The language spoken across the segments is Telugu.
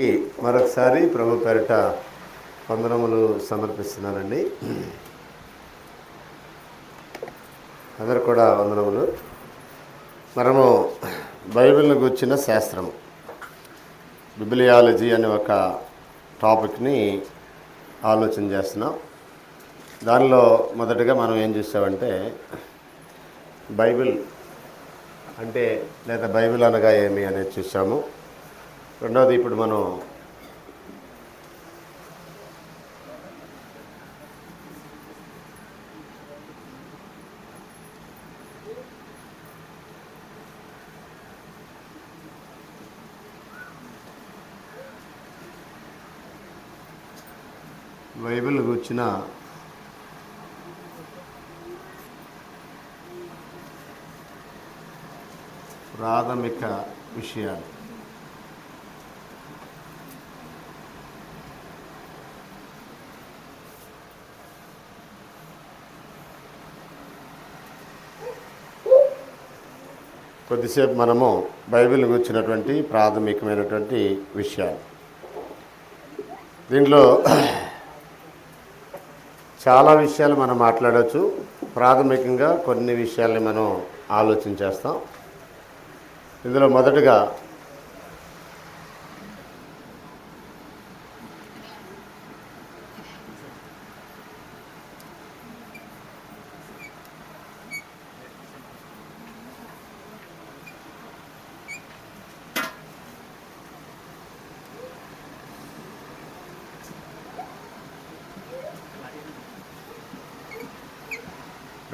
ఈ మరొకసారి ప్రభు పేరిట వందనములు సమర్పిస్తున్నానండి. అందరు కూడా వందనములు. మనము బైబిల్ని గూర్చిన శాస్త్రము, బిబ్లియాలజీ అనే ఒక టాపిక్ని ఆలోచన చేస్తున్నాం. దానిలో మొదటగా మనం ఏం చూసామంటే బైబిల్ అంటే లేదా బైబిల్ అనగా ఏమి అనేది చూసాము. రెండవది ఇప్పుడు మనం బైబిల్ గురించిన ప్రాథమిక విషయాలు. కొద్దిసేపు మనము బైబిల్ గురించినటువంటి ప్రాథమికమైనటువంటి విషయాలు. దీంట్లో చాలా విషయాలు మనం మాట్లాడవచ్చు. ప్రాథమికంగా కొన్ని విషయాల్ని మనం ఆలోచన చేస్తాం. ఇందులో మొదటగా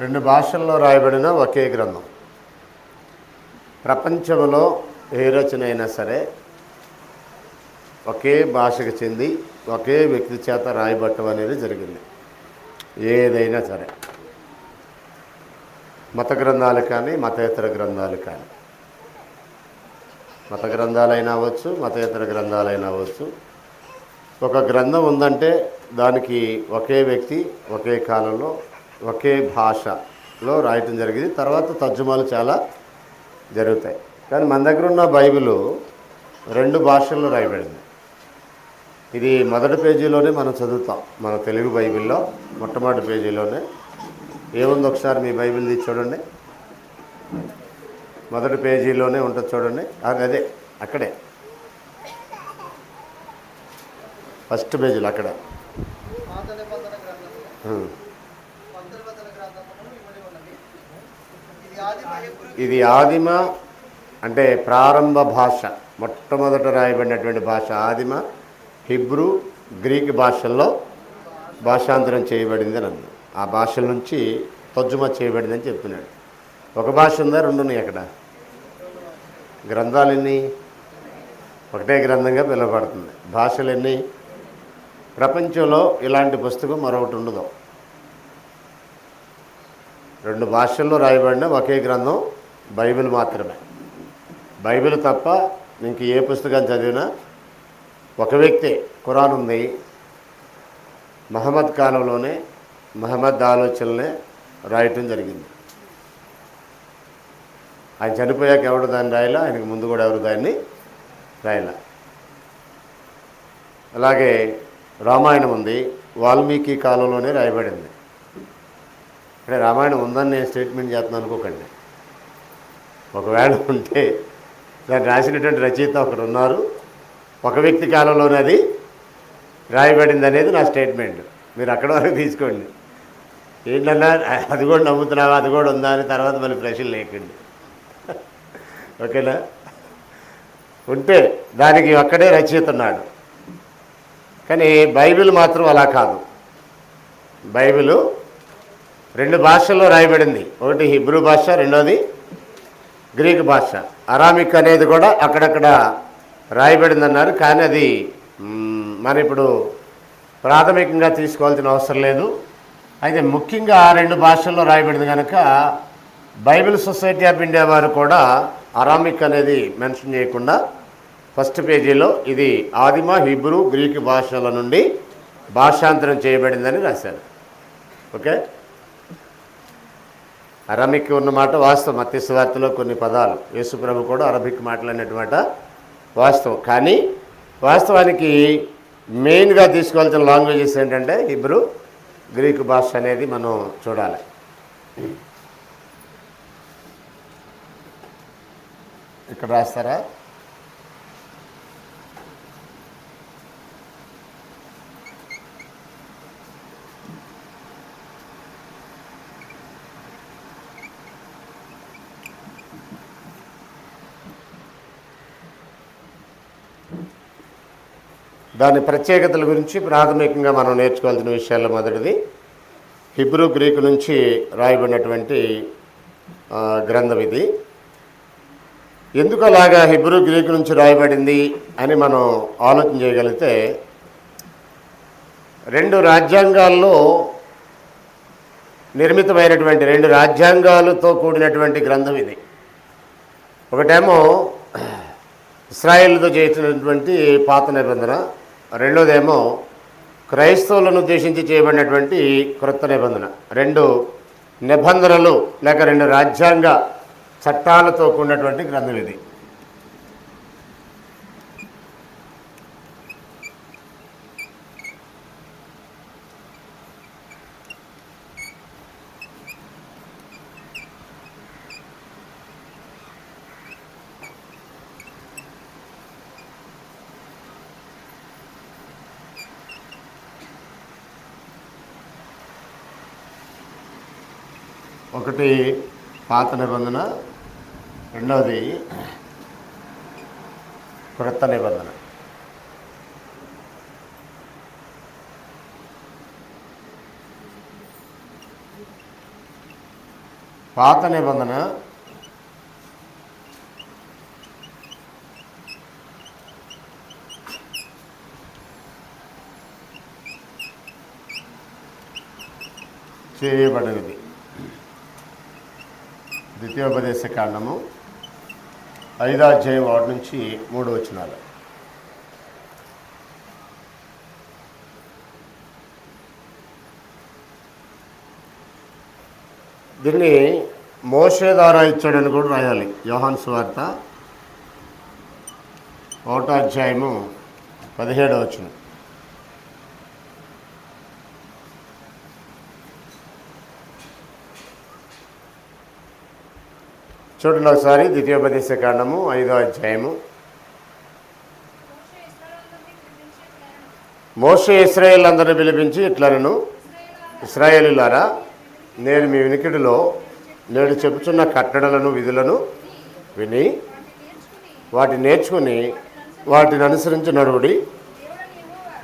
రెండు భాషల్లో రాయబడిన ఒకే గ్రంథం. ప్రపంచంలో ఏ రచన అయినా సరే ఒకే భాషకు చెంది ఒకే వ్యక్తి చేత రాయబట్టం అనేది జరిగింది. ఏదైనా సరే, మత గ్రంథాలు కానీ మతేతర గ్రంథాలు కానీ, మత గ్రంథాలైనా అవ్వచ్చు, మతేతర గ్రంథాలైనా అవ్వచ్చు. ఒక గ్రంథం ఉందంటే దానికి ఒకే వ్యక్తి ఒకే కాలంలో ఒకే భాషలో రాయటం జరిగింది. తర్వాత తర్జుమాలు చాలా జరుగుతాయి. కానీ మన దగ్గర ఉన్న బైబిల్ రెండు భాషల్లో రాయబడింది. ఇది మొదటి పేజీలోనే మనం చదువుతాం. మన తెలుగు బైబిల్లో మొట్టమొదటి పేజీలోనే ఏముంది ఒకసారి మీ బైబిల్ తీసి చూడండి. మొదటి పేజీలోనే ఉంటుంది చూడండి. అదే అక్కడే ఫస్ట్ పేజీలో అక్కడ ఇది ఆదిమ అంటే ప్రారంభ భాష, మొట్టమొదట రాయబడినటువంటి భాష ఆదిమ హిబ్రూ గ్రీక్ భాషల్లో భాషాంతరం చేయబడింది అని అన్నాడు. ఆ భాషల నుంచి తర్జుమా చేయబడిందని చెప్తున్నాడు. ఒక భాష ఉందా, రెండు ఉన్నాయి అక్కడ? గ్రంథాలు ఎన్ని? ఒకటే గ్రంథంగా పిలువబడుతుంది. భాషలు ఎన్ని? ప్రపంచంలో ఇలాంటి పుస్తకం మరొకటి ఉండదు. రెండు భాషల్లో రాయబడిన ఒకే గ్రంథం బైబిల్ మాత్రమే. బైబిల్ తప్ప ఇంక ఏ పుస్తకం చదివినా ఒక వ్యక్తే. ఖురాన్ ఉంది, మహమ్మద్ కాలంలోనే మహమ్మద్ ఆలోచనలే రాయటం జరిగింది. ఆయన చనిపోయాక ఎవడు దాన్ని రాయలా, ఆయనకు ముందు కూడా ఎవరు దాన్ని రాయలా. అలాగే రామాయణం ఉంది, వాల్మీకి కాలంలోనే రాయబడింది. అంటే రామాయణం ఉందని నేను స్టేట్మెంట్ చేస్తున్నాను అనుకోకండి. ఒకవేళ ఉంటే దాన్ని రాసినటువంటి రచయిత ఒకరు ఉన్నారు, ఒక వ్యక్తి కాలంలోనే అది రాయబడింది అనేది నా స్టేట్మెంట్. మీరు అక్కడ వరకు తీసుకోండి. ఏంటన్నా అది కూడా నమ్ముతున్నావా, అది కూడా ఉందా అని తర్వాత మళ్ళీ ప్రశ్నలు లేకండి. ఓకేనా? ఉంటే దానికి ఒక్కడే రచయిత ఉన్నాడు. కానీ బైబిల్ మాత్రం అలా కాదు. బైబిలు రెండు భాషల్లో రాయబడింది. ఒకటి హిబ్రూ భాష, రెండోది గ్రీక్ భాష. అరామిక్ అనేది కూడా అక్కడక్కడ రాయబడింది అన్నారు. కానీ అది మన ఇప్పుడు ప్రాథమికంగా తీసుకోవాల్సిన అవసరం లేదు. అయితే ముఖ్యంగా ఆ రెండు భాషల్లో రాయబడింది కనుక బైబిల్ సొసైటీ ఆఫ్ ఇండియా వారు కూడా అరామిక్ అనేది మెన్షన్ చేయకుండా ఫస్ట్ పేజీలో ఇది ఆదిమ హిబ్రూ గ్రీక్ భాషల నుండి భాషాంతరం చేయబడిందని రాశారు. ఓకే, అరబిక్ ఉన్నమాట వాస్తవం. మత్తయి సువార్తలో కొన్ని పదాలు యేసు ప్రభు కూడా అరబిక్ మాట్లాడినటువంటి వాస్తవం. కానీ వాస్తవానికి మెయిన్గా తీసుకోవాల్సిన లాంగ్వేజెస్ ఏంటంటే హిబ్రూ, గ్రీకు భాష అనేది మనం చూడాలి. ఇక్కడ రాస్తారా? దాని ప్రత్యేకతల గురించి ప్రాథమికంగా మనం నేర్చుకోవాల్సిన విషయాల్లో మొదటిది హిబ్రూ, గ్రీకు నుంచి రాయబడినటువంటి గ్రంథం ఇది. ఎందుకు అలాగా హిబ్రూ, గ్రీకు నుంచి రాయబడింది అని మనం ఆలోచన చేయగలిగితే, రెండు రాజ్యాంగాల్లో నిర్మితమైనటువంటి, రెండు రాజ్యాంగాలతో కూడినటువంటి గ్రంథం ఇది. ఒకటేమో ఇశ్రాయేలుతో చేసినటువంటి పాత నిబంధన, రెండోదేమో క్రైస్తవులను ఉద్దేశించి చేయబడినటువంటి క్రొత్త నిబంధన. రెండు నిబంధనలు లేక రెండు రాజ్యాంగ చట్టాలతో కూడినటువంటి గ్రంథం ఇది. ఒకటి పాత నిబంధన, రెండవది క్రొత్త నిబంధన. పాత నిబంధన చేయబడినది. ద్వితీయోపదేశ కాండము 5వ అధ్యాయం 1 నుంచి 3 వచనాలు. దీన్ని మోషే ద్వారా ఇచ్చాడని కూడా రాయాలి. యోహాను సువార్త 1వ అధ్యాయము 17వ వచనం. చూడండి ఒకసారి, ద్వితీయోపదేశ కాండము 5వ అధ్యాయము. మోషే ఇశ్రాయేలులందరినీ పిలిపించి ఇట్లనెను, ఇశ్రాయేలులారా, నేను మీ వినికిడిలో నేడు చెప్పుచున్న కట్టడలను, విధులను విని వాటిని నేర్చుకుని వాటిని అనుసరించి నడువుడి.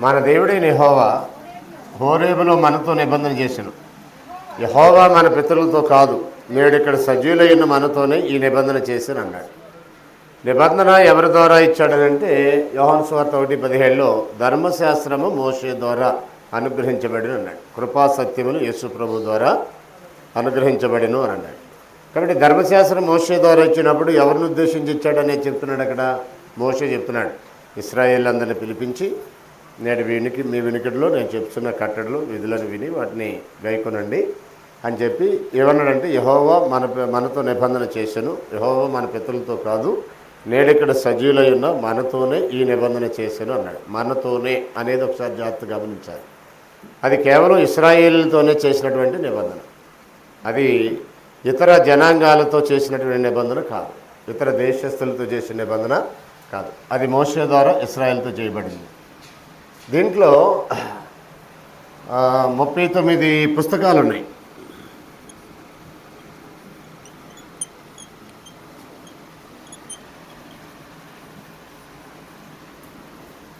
మన దేవుడైన యెహోవా హోరేబులో మనతో నిబంధన చేసెను. యెహోవా మన పితరులతో కాదు, నేడు ఇక్కడ సజీవులైన మనతోనే ఈ నిబంధన చేశాను అన్నాడు. నిబంధన ఎవరి ద్వారా ఇచ్చాడనంటే యోహాను సువార్త 1:17లో ధర్మశాస్త్రము మోషే ద్వారా అనుగ్రహించబడిన అన్నాడు. కృపా సత్యములు యేసు ప్రభు ద్వారా అనుగ్రహించబడిను అని అన్నాడు. కాబట్టి ధర్మశాస్త్రం మోషే ద్వారా ఇచ్చినప్పుడు ఎవరిని ఉద్దేశించి ఇచ్చాడనే చెప్తున్నాడు. అక్కడ మోషే చెప్తున్నాడు, ఇశ్రాయేలులందరినీ పిలిపించి నేడు మీ వినికిడిలో నేను చెప్తున్న కట్టడలు, విధులను విని వాటిని గైకొనండి అని చెప్పి ఏమన్నాడంటే, యెహోవా మనతో నిబంధన చేశాను, యెహోవా మన పితరులతో కాదు, నేడిక్కడ సజీవులై ఉన్న మనతోనే ఈ నిబంధన చేశాను అన్నాడు. మనతోనే అనేది ఒకసారి జాగ్రత్తగా గమనించాలి. అది కేవలం ఇశ్రాయేలుతోనే చేసినటువంటి నిబంధన, అది ఇతర జనాంగాలతో చేసినటువంటి నిబంధన కాదు, ఇతర దేశస్తులతో చేసిన నిబంధన కాదు. అది మోషే ద్వారా ఇశ్రాయేలుతో చేయబడింది. దీంట్లో 39 పుస్తకాలు ఉన్నాయి.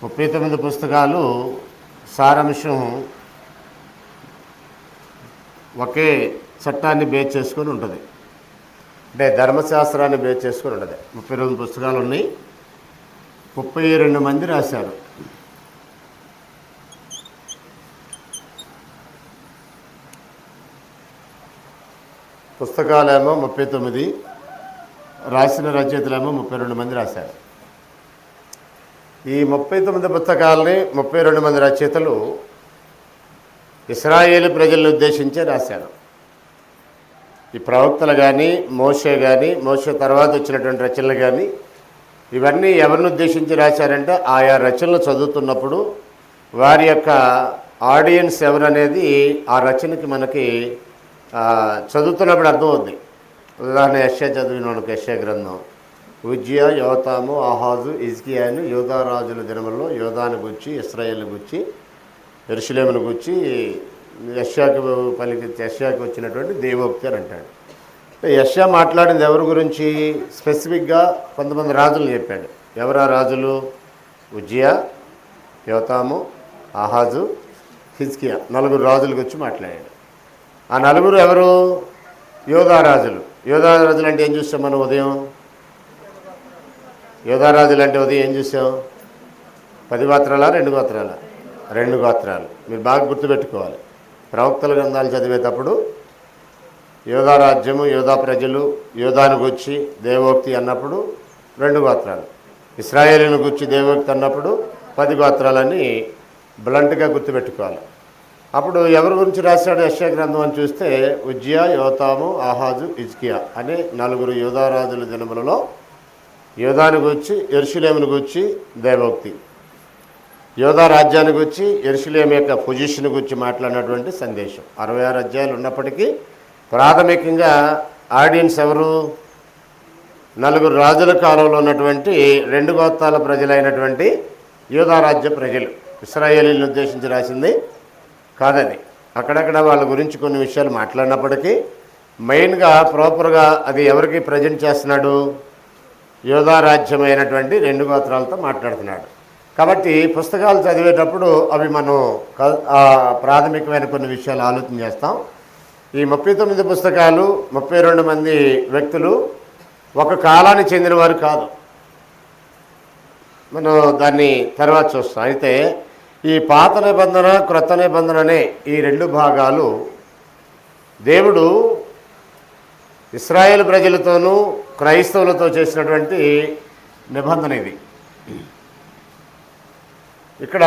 ముప్పై 39 పుస్తకాలు సారాంశం ఒకే చట్టాన్ని బేస్ చేసుకొని ఉంటుంది, అంటే ధర్మశాస్త్రాన్ని బేస్ చేసుకొని ఉంటుంది. 32 పుస్తకాలు ఉన్నాయి, 32 మంది రాశారు. పుస్తకాలేమో 39, రాసిన రచయితలేమో 32 మంది రాశారు. ఈ 39 పుస్తకాలని 32 మంది రచయితలు ఇశ్రాయేలు ప్రజలను ఉద్దేశించే రాశారు. ఈ ప్రవక్తలు కానీ, మోషే కానీ, మోషే తర్వాత వచ్చినటువంటి రచనలు కానీ ఇవన్నీ ఎవరిని ఉద్దేశించి రాశారంటే ఆయా రచనలు చదువుతున్నప్పుడు వారి యొక్క ఆడియన్స్ ఎవరనేది ఆ రచనకి మనకి చదువుతున్నప్పుడు అర్థమవుద్ది. ఉదాహరణ యెషయా చదివిన వాళ్ళకి యెషయా గ్రంథం ఉజ్జియా, యోతాము, ఆహాజు, హిజ్కియాను యోధారాజుల దినములలో యోధాను గుచ్చి, ఇశ్రాయేలును గుచ్చి, యెరూషలేమును గుచ్చి యెషయాకు వచ్చినటువంటి దేవోక్తి అని అంటాడు. యెషయా మాట్లాడింది ఎవరి గురించి? స్పెసిఫిక్గా కొంతమంది రాజులు చెప్పాడు. ఎవరా రాజులు? ఉజ్జియా, యోతాము, ఆహాజు, హిజ్కియా, 4 రాజుల గురించి మాట్లాడాడు. ఆ 4 ఎవరు? యోధారాజులు. యోధారాజులు అంటే ఏం చూస్తాం మనం ఉదయం? యోధారాజులు అంటే ఉదయం ఏం చూసాం? 10 గోత్రాలా 2 గోత్రాలా? 2 గోత్రాలు. మీరు బాగా గుర్తుపెట్టుకోవాలి. ప్రవక్తల గ్రంథాలు చదివేటప్పుడు యోధారాజ్యము, యోధా ప్రజలు, యోధాను గుచ్చి దేవోక్తి అన్నప్పుడు 2 గోత్రాలు, ఇశ్రాయేలును గుచ్చి దేవోక్తి అన్నప్పుడు 10 గోత్రాలని బ్లంట్గా గుర్తుపెట్టుకోవాలి. అప్పుడు ఎవరి గురించి రాశాడు యెషయా గ్రంథం అని చూస్తే ఉజ్జియా, యోతాము, ఆహాజు, హిజ్కియా అనే 4 యోధారాజుల దినములలో యోధాను గూర్చి, యెరూషలేమును గూర్చి దేవోక్తి, యోధా రాజ్యాన్ని గురించి, యెరూషలేము యొక్క పొజిషన్ గురించి మాట్లాడినటువంటి సందేశం. 66 అధ్యాయాలు ఉన్నప్పటికీ ప్రాథమికంగా ఆడియన్స్ ఎవరు? 4 రాజుల కాలంలో ఉన్నటువంటి 2 గోత్రాల ప్రజలైనటువంటి యోధా రాజ్య ప్రజలు. ఇశ్రాయేలీలను ఉద్దేశించి రాసింది కాదది. అక్కడక్కడ వాళ్ళ గురించి కొన్ని విషయాలు మాట్లాడినప్పటికీ మెయిన్గా ప్రాపర్గా అది ఎవరికి ప్రజెంట్ చేస్తున్నాడు? యోధా రాజ్యమైనటువంటి 2 గోత్రాలతో మాట్లాడుతున్నాడు. కాబట్టి పుస్తకాలు చదివేటప్పుడు అవి మనం ప్రాథమికమైన కొన్ని విషయాలు ఆలోచన చేస్తాం. ఈ 39 పుస్తకాలు 32 మంది వ్యక్తులు ఒక కాలానికి చెందినవారు కాదు. మనం దాన్ని తర్వాత చూస్తాం. అయితే ఈ పాత నిబంధన, క్రొత్త నిబంధన అనే ఈ 2 భాగాలు దేవుడు ఇశ్రాయేల్ ప్రజలతోనూ క్రైస్తవులతో చేసినటువంటి నిబంధన ఇది. ఇక్కడ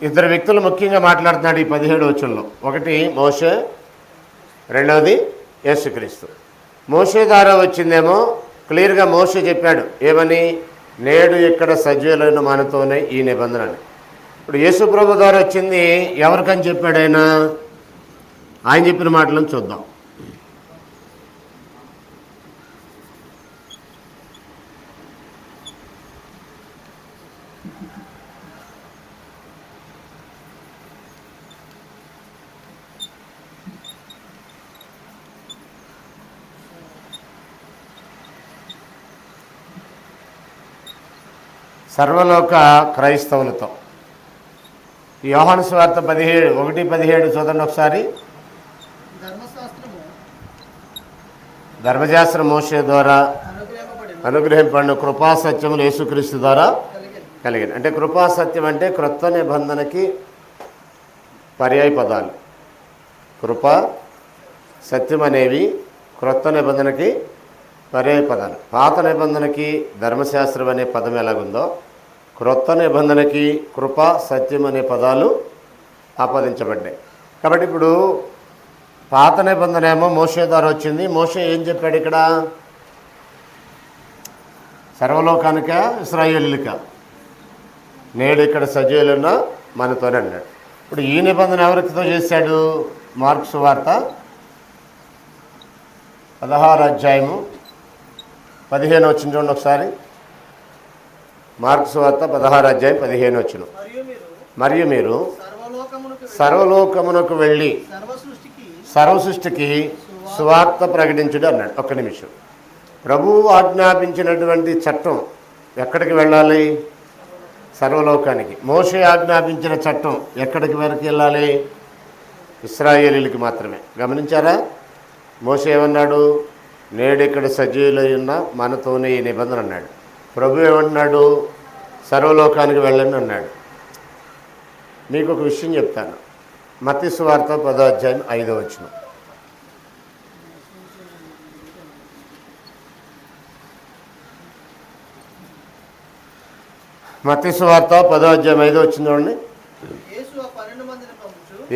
2 వ్యక్తులు ముఖ్యంగా మాట్లాడుతున్నాడు ఈ 17వ వచనంలో. ఒకటి మోషే, రెండవది యేసుక్రీస్తు. మోషే ద్వారా వచ్చిందేమో క్లియర్గా మోషే చెప్పాడు ఏమని? నేడు ఇక్కడ సజీవులైన మనతోనే ఈ నిబంధన అని. ఇప్పుడు యేసు ప్రభు ద్వారా వచ్చింది ఎవరికని చెప్పాడు ఆయన చెప్పిన మాటలను చూద్దాం. సర్వలోక క్రైస్తవులతో యోహాను సువార్త 1:17 చూడండి ఒకసారి. ధర్మశాస్త్రం మోషే ద్వారా అనుగ్రహింపబడిన కృపాసత్యములు యేసుక్రీస్తు ద్వారా కలిగింది. అంటే కృపాసత్యం అంటే క్రొత్త నిబంధనకి పర్యాయ పదాలు. కృప, సత్యం అనేవి క్రొత్త నిబంధనకి పర్యాయ పదాలు. పాత నిబంధనకి ధర్మశాస్త్రం అనే పదం ఎలాగుందో క్రొత్త నిబంధనకి కృప, సత్యం అనే పదాలు ఆపాదించబడ్డాయి. కాబట్టి ఇప్పుడు పాత నిబంధన ఏమో మోషే ద్వారా వచ్చింది. మోషే ఏం చెప్పాడు ఇక్కడ? సర్వలోకానిక, ఇశ్రాయేలుక, నేడు ఇక్కడ సజీవులున్న మనతోనే అన్నాడు. ఇప్పుడు ఈ నిబంధన ఎవరితో చేశాడు? మార్కు సువార్త 16వ అధ్యాయము 15వ వచనం చూడండి ఒకసారి. మార్కు సువార్త 16వ అధ్యాయం 15వ వచనం. మరియు మీరు సర్వలోకమునకు వెళ్ళి సర్వసృష్టికి సువార్త ప్రకటించుడు అన్నాడు. ఒక్క నిమిషం. ప్రభువు ఆజ్ఞాపించినటువంటి చట్టం ఎక్కడికి వెళ్ళాలి? సర్వలోకానికి. మోషే ఆజ్ఞాపించిన చట్టం ఎక్కడికి వరకు వెళ్ళాలి? ఇశ్రాయేలీయులకి మాత్రమే. గమనించారా? మోషే ఏమన్నాడు? నేడు ఇక్కడ సజీవులై ఉన్న మనతోనే ఈ నిబంధన అన్నాడు. ప్రభు ఏమన్నాడు? సర్వలోకానికి వెళ్ళండి అన్నాడు. మీకు ఒక విషయం చెప్తాను. మత్తయి సువార్త 10వ అధ్యాయం 5వ వచనం. మత్తయి సువార్త 10వ అధ్యాయం 5వ వచనం చూడండి.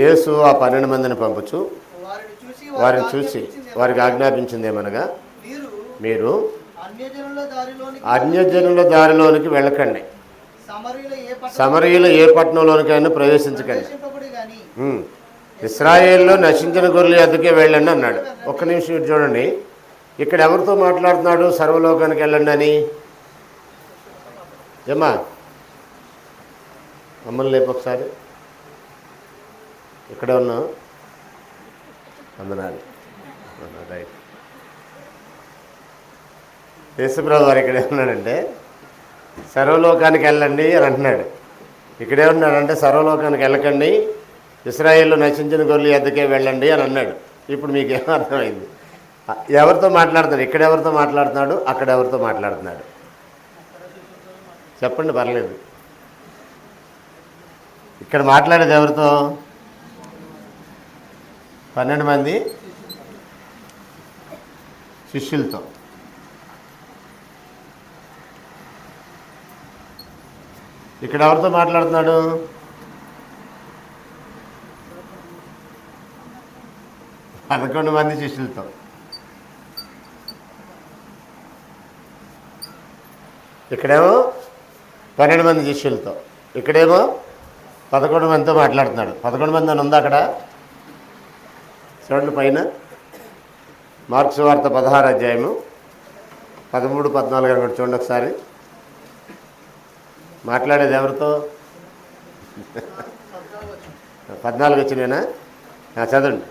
యేసు ఆ 12 మందిని పంపుచు వారిని చూసి వారికి ఆజ్ఞాపించింది ఏమనగా, మీరు అన్యజనుల దారిలోనికి వెళ్ళకండి, సమరయులు ఏ పట్టణంలోనికైనా ప్రవేశించకండి, ఇశ్రాయేల్లో నశించిన గొర్రెల యొద్దకే వెళ్ళండి అన్నాడు. ఒక్క నిమిషం ఇటు చూడండి, ఇక్కడ ఎవరితో మాట్లాడుతున్నాడు? సర్వలోకానికి వెళ్ళండి అని. ఏమా మమ్మల్ని లేపు ఒకసారి. ఇక్కడే ఉన్నావు అందనాలి. రైట్. యేసుప్రభు వారు ఇక్కడే ఉన్నాడంటే సర్వలోకానికి వెళ్ళండి అని అంటున్నాడు. ఇక్కడే ఉన్నాడంటే సర్వలోకానికి వెళ్ళకండి, ఇశ్రాయేల్లో నశించిన గొర్రెల యొద్దకే వెళ్ళండి అని అన్నాడు. ఇప్పుడు మీకు ఏమర్థమైంది? ఎవరితో మాట్లాడుతున్నాడు? ఇక్కడ ఎవరితో మాట్లాడుతున్నాడు, అక్కడ ఎవరితో మాట్లాడుతున్నాడు? చెప్పండి, పర్లేదు. ఇక్కడ మాట్లాడేది ఎవరితో? 12 మంది శిష్యులతో. ఇక్కడ ఎవరితో మాట్లాడుతున్నాడు? 11 మంది శిష్యులతో. ఇక్కడేమో 12 మంది శిష్యులతో, ఇక్కడేమో 11 మందితో మాట్లాడుతున్నాడు. 11 మంది అని ఉందా అక్కడ? చూడండి పైన మార్క్స్ వార్త 16 అధ్యాయము 13, 14 కూడా చూడండి ఒకసారి. మాట్లాడేది ఎవరితో? 14 వచ్చినేనా? చదవండి.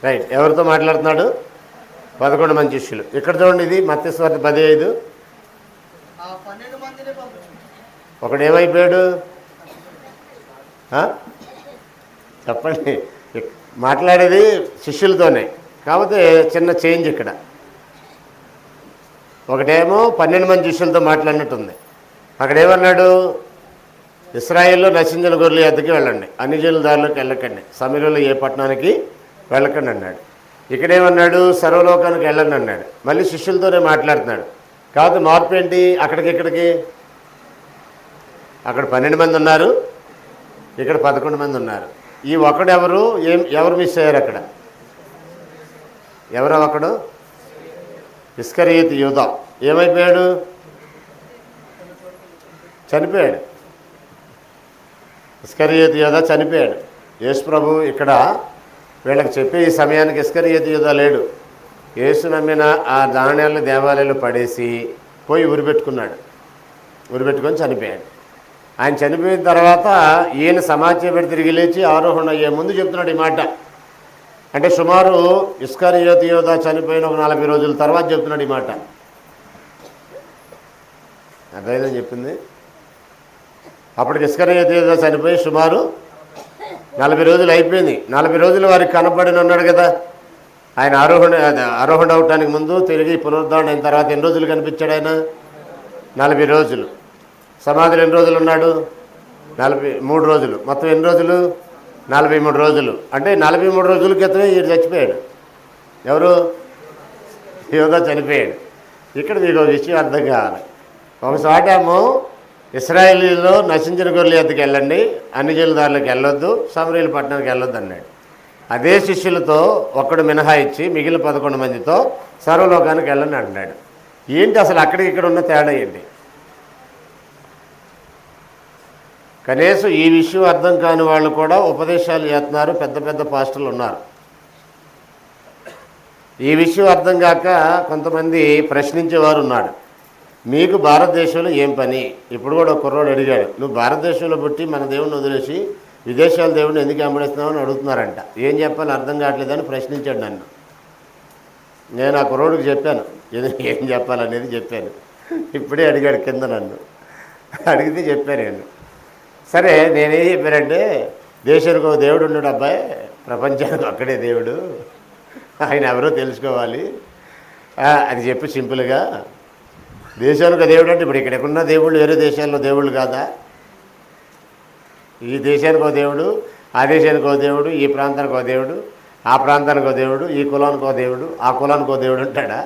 రైట్. ఎవరితో మాట్లాడుతున్నాడు? 11 మంది శిష్యులు. ఇక్కడ చూడండి, ఇది మత్తయి సువార్త 15. ఒకడు ఏమైపోయాడు చెప్పండి. మాట్లాడేది శిష్యులతోనే, కాకపోతే చిన్న చేంజ్ ఇక్కడ. ఒకటేమో 12 మంది శిష్యులతో మాట్లాడినట్టుంది. అక్కడేమన్నాడు? ఇశ్రాయేల్లో నశించిన గొర్రెల యొద్దకి వెళ్ళండి, అన్యజనుల దారిలోకి వెళ్ళకండి, సమరయులు ఏ పట్టణానికి వెళ్ళకండి అన్నాడు. ఇక్కడేమన్నాడు? సర్వలోకానికి వెళ్ళండి అన్నాడు. మళ్ళీ శిష్యులతోనే మాట్లాడుతున్నాడు. కాకపోతే మార్పు ఏంటి? అక్కడికి ఇక్కడికి అక్కడ 12 మంది ఉన్నారు, ఇక్కడ 11 మంది ఉన్నారు. ఈ ఒకడెవరు? ఎవరు మిస్ అయ్యారు అక్కడ? ఎవరో ఒకడు ఇస్కరియోతు యూదా ఏమైపోయాడు? చనిపోయాడు. ఇస్కరియోతు యూదా చనిపోయాడు. యేసు ప్రభు ఇక్కడ వీళ్ళకి చెప్పే ఈ సమయానికి ఇస్కరియోతు యూదా లేడు. యేసు నమ్మిన ఆ నాణ్యాలను దేవాలయంలో పడేసి పోయి ఉరిపెట్టుకున్నాడు. ఉరిపెట్టుకొని చనిపోయాడు. ఆయన చనిపోయిన తర్వాత ఈయన సమాచారం తిరిగి లేచి ఆరోహణ అయ్యే ముందు చెప్తున్నాడు ఈ మాట. అంటే సుమారు ఇస్కరియోతు యూదా చనిపోయిన ఒక 40 రోజుల తర్వాత చెప్తున్నాడు ఈ మాట. అర్థమైందని చెప్పింది. అప్పటికి ఇస్కరియోతు యూదా చనిపోయి సుమారు 40 రోజులు అయిపోయింది. 40 రోజులు వారికి కనపడిన ఉన్నాడు కదా. ఆయన ఆరోహణ అవటానికి ముందు తిరిగి పునరుద్ధరణ అయిన తర్వాత ఎన్ని రోజులు కనిపించాడు ఆయన? 40 రోజులు. సమాధిలో ఎన్ని రోజులు ఉన్నాడు? 43 రోజులు. మొత్తం ఎన్ని రోజులు? 43 రోజులు. అంటే 43 రోజుల క్రితమే ఈయన చచ్చిపోయాడు. ఎవరు? యూదా చనిపోయాడు. ఇక్కడ మీకు ఒక విషయం అర్థం కావాలి. ఒకసాటేమో ఇశ్రాయేలీలో నశించిన గొర్రెల యొద్దకు వెళ్ళండి, అన్యజనుల దారిలోకి వెళ్ళొద్దు, సమరయుల పట్టణానికి వెళ్ళొద్దు అన్నాడు. అదే శిష్యులతో ఒక్కడు మినహాయించి మిగిలిన 11 మందితో సర్వలోకానికి వెళ్ళండి అంటున్నాడు. ఏంటి అసలు అక్కడికి ఇక్కడ ఉన్న తేడా ఏంటి? కనీసం ఈ విషయం అర్థం కాని వాళ్ళు కూడా ఉపదేశాలు చేస్తున్నారు. పెద్ద పెద్ద పాస్టర్లు ఉన్నారు. ఈ విషయం అర్థం కాక కొంతమంది ప్రశ్నించేవారు ఉన్నాడు. మీకు భారతదేశంలో ఏం పని? ఇప్పుడు కూడా ఒక కుర్రోడు అడిగాడు, నువ్వు భారతదేశంలో పుట్టి మన దేవుడిని వదిలేసి విదేశాల దేవుడిని ఎందుకు వెంబడిస్తున్నావు అని అడుగుతున్నారంట. ఏం చెప్పాలి అర్థం కావట్లేదని ప్రశ్నించాడు నన్ను. నేను ఆ కుర్రోడికి చెప్పాను ఏం చెప్పాలనేది చెప్పాను. ఇప్పుడే అడిగాడు కింద నన్ను. అడిగితే చెప్పాను నేను. సరే నేనేం చెప్పానంటే, దేశానికి ఒక దేవుడు ఉన్నాడు అబ్బాయి, ప్రపంచానికి అక్కడే దేవుడు, ఆయన ఎవరో తెలుసుకోవాలి అది చెప్పి సింపుల్గా. దేశానికి దేవుడు అంటే ఇప్పుడు ఇక్కడెక్కడున్న దేవుళ్ళు వేరే దేశాల్లో దేవుళ్ళు కాదా? ఈ దేశానికి ఒక దేవుడు, ఆ దేశానికి ఒక దేవుడు, ఈ ప్రాంతానికి ఒక దేవుడు, ఆ ప్రాంతానికి ఒక దేవుడు, ఈ కులానికి ఒక దేవుడు, ఆ కులానికి ఒక దేవుడు ఉంటాడా?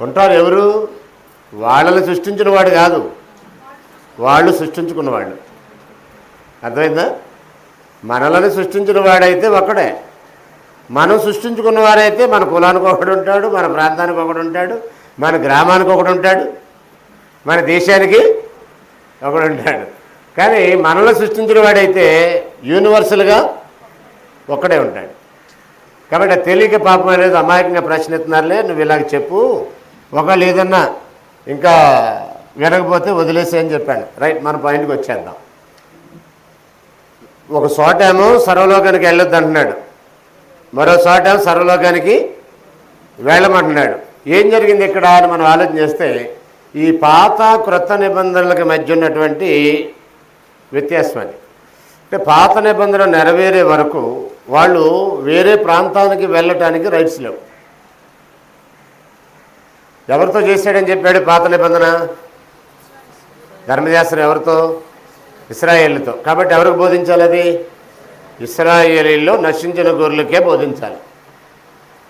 ఉంటారు. ఎవరు? వాళ్ళని సృష్టించిన వాడు కాదు, వాళ్ళు సృష్టించుకున్నవాళ్ళు. అర్థమైందా? మనలను సృష్టించిన వాడైతే ఒక్కడే, మనం సృష్టించుకున్న వారైతే మన కులానికి ఒకడు ఉంటాడు, మన ప్రాంతానికి ఒకడు ఉంటాడు, మన గ్రామానికి ఒకడు ఉంటాడు, మన దేశానికి ఒకడు ఉంటాడు. కానీ మనల్ని సృష్టించిన వాడైతే యూనివర్సల్గా ఒక్కడే ఉంటాడు. కాబట్టి తెలియక పాపం అనేది అమాయకంగా ప్రశ్న ఎత్తున్నారులే, నువ్వు ఇలాగ చెప్పు, ఒకళ్ళు ఏదన్నా ఇంకా వినకపోతే వదిలేసే అని చెప్పాను. రైట్, మన పాయింట్కి వచ్చేద్దాం. ఒక చోటేమో సర్వలోకానికి వెళ్ళొద్దు అంటున్నాడు, మరో చోటేమో సర్వలోకానికి వెళ్ళమంటున్నాడు. ఏం జరిగింది ఇక్కడ అని మనం ఆలోచన చేస్తే ఈ పాత క్రొత్త నిబంధనలకు మధ్య ఉన్నటువంటి వ్యత్యాసం అది. అంటే పాత నిబంధన నెరవేరే వరకు వాళ్ళు వేరే ప్రాంతానికి వెళ్ళటానికి రైట్స్ లేవు. ఎవరితో చేశాడని చెప్పాడు పాత నిబంధన? ధర్మశాస్త్రం ఎవరితో? ఇశ్రాయేలుతో. కాబట్టి ఎవరికి బోధించాలి? అది ఇశ్రాయేలీల్లో నశించిన గొర్రెలకే బోధించాలి.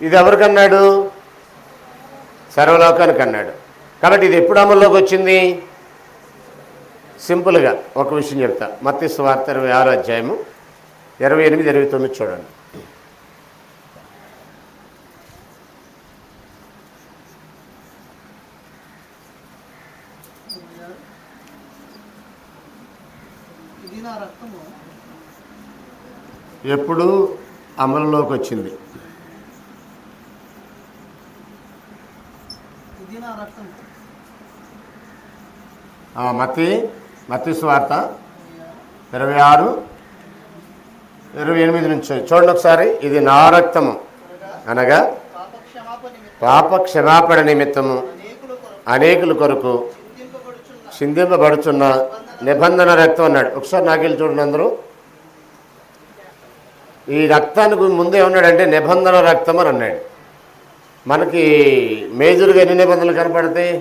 ఇది ఎవరికన్నాడు? సర్వలోకానికి అన్నాడు. కాబట్టి ఇది ఎప్పుడు అమల్లోకి వచ్చింది? సింపుల్గా ఒక విషయం చెప్తా. మత్తయి సువార్త 26వ అధ్యాయము 28, 29 చూడండి. ఎప్పుడు అమలులోకి వచ్చింది? మత్తయి సువార్త 26, 28 నుంచి చూడండి ఒకసారి. ఇది నా రక్తము అనగా పాప క్షమాపణ నిమిత్తము అనేకుల కొరకు చిందింపబడుచున్న నిబంధన రక్తం అన్నాడు. ఒకసారి నాకెళ్ళి చూడండి అందరూ. ఈ రక్తానికి ముందే ఉన్నాడంటే నిబంధన రక్తం అని అన్నాడు. మనకి మేజర్గా ఎన్ని నిబంధనలు కనపడతాయి?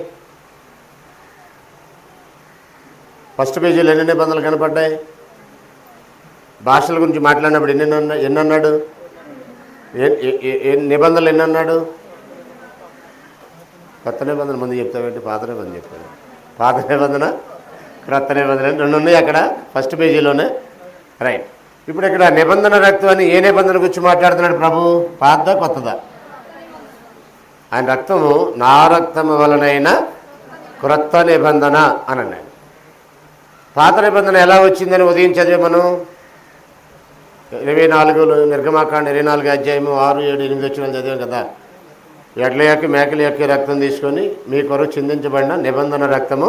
ఫస్ట్ పేజీలో ఎన్ని నిబంధనలు కనపడ్డాయి? భాషల గురించి మాట్లాడినప్పుడు ఎన్ని అన్నాడు? నిబంధనలు ఎన్ని అన్నాడు? కొత్త నిబంధన ముందు చెప్తావేంటి? పాత నిబంధన చెప్తాను. పాత నిబంధన, క్రొత్త నిబంధన రెండు ఉన్నాయి అక్కడ ఫస్ట్ పేజీలోనే. రైట్, ఇప్పుడు ఇక్కడ నిబంధన రక్తం అని ఏ నిబంధన గురించి మాట్లాడుతున్నాడు ప్రభు? పాతదా కొత్తదా? ఆయన రక్తము నా రక్తము వలనైన క్రొత్త నిబంధన అని అన్నాడు. పాత నిబంధన ఎలా వచ్చిందని ఉదయం చదివే మనం 24 నిర్గమాకాండ 24 అధ్యాయము 6, 7, 8 వచ్చిన చదివాం కదా. ఎడ్ల యొక్క మేకల యొక్క రక్తం తీసుకొని మీ కొరకు చిందించబడిన నిబంధన రక్తము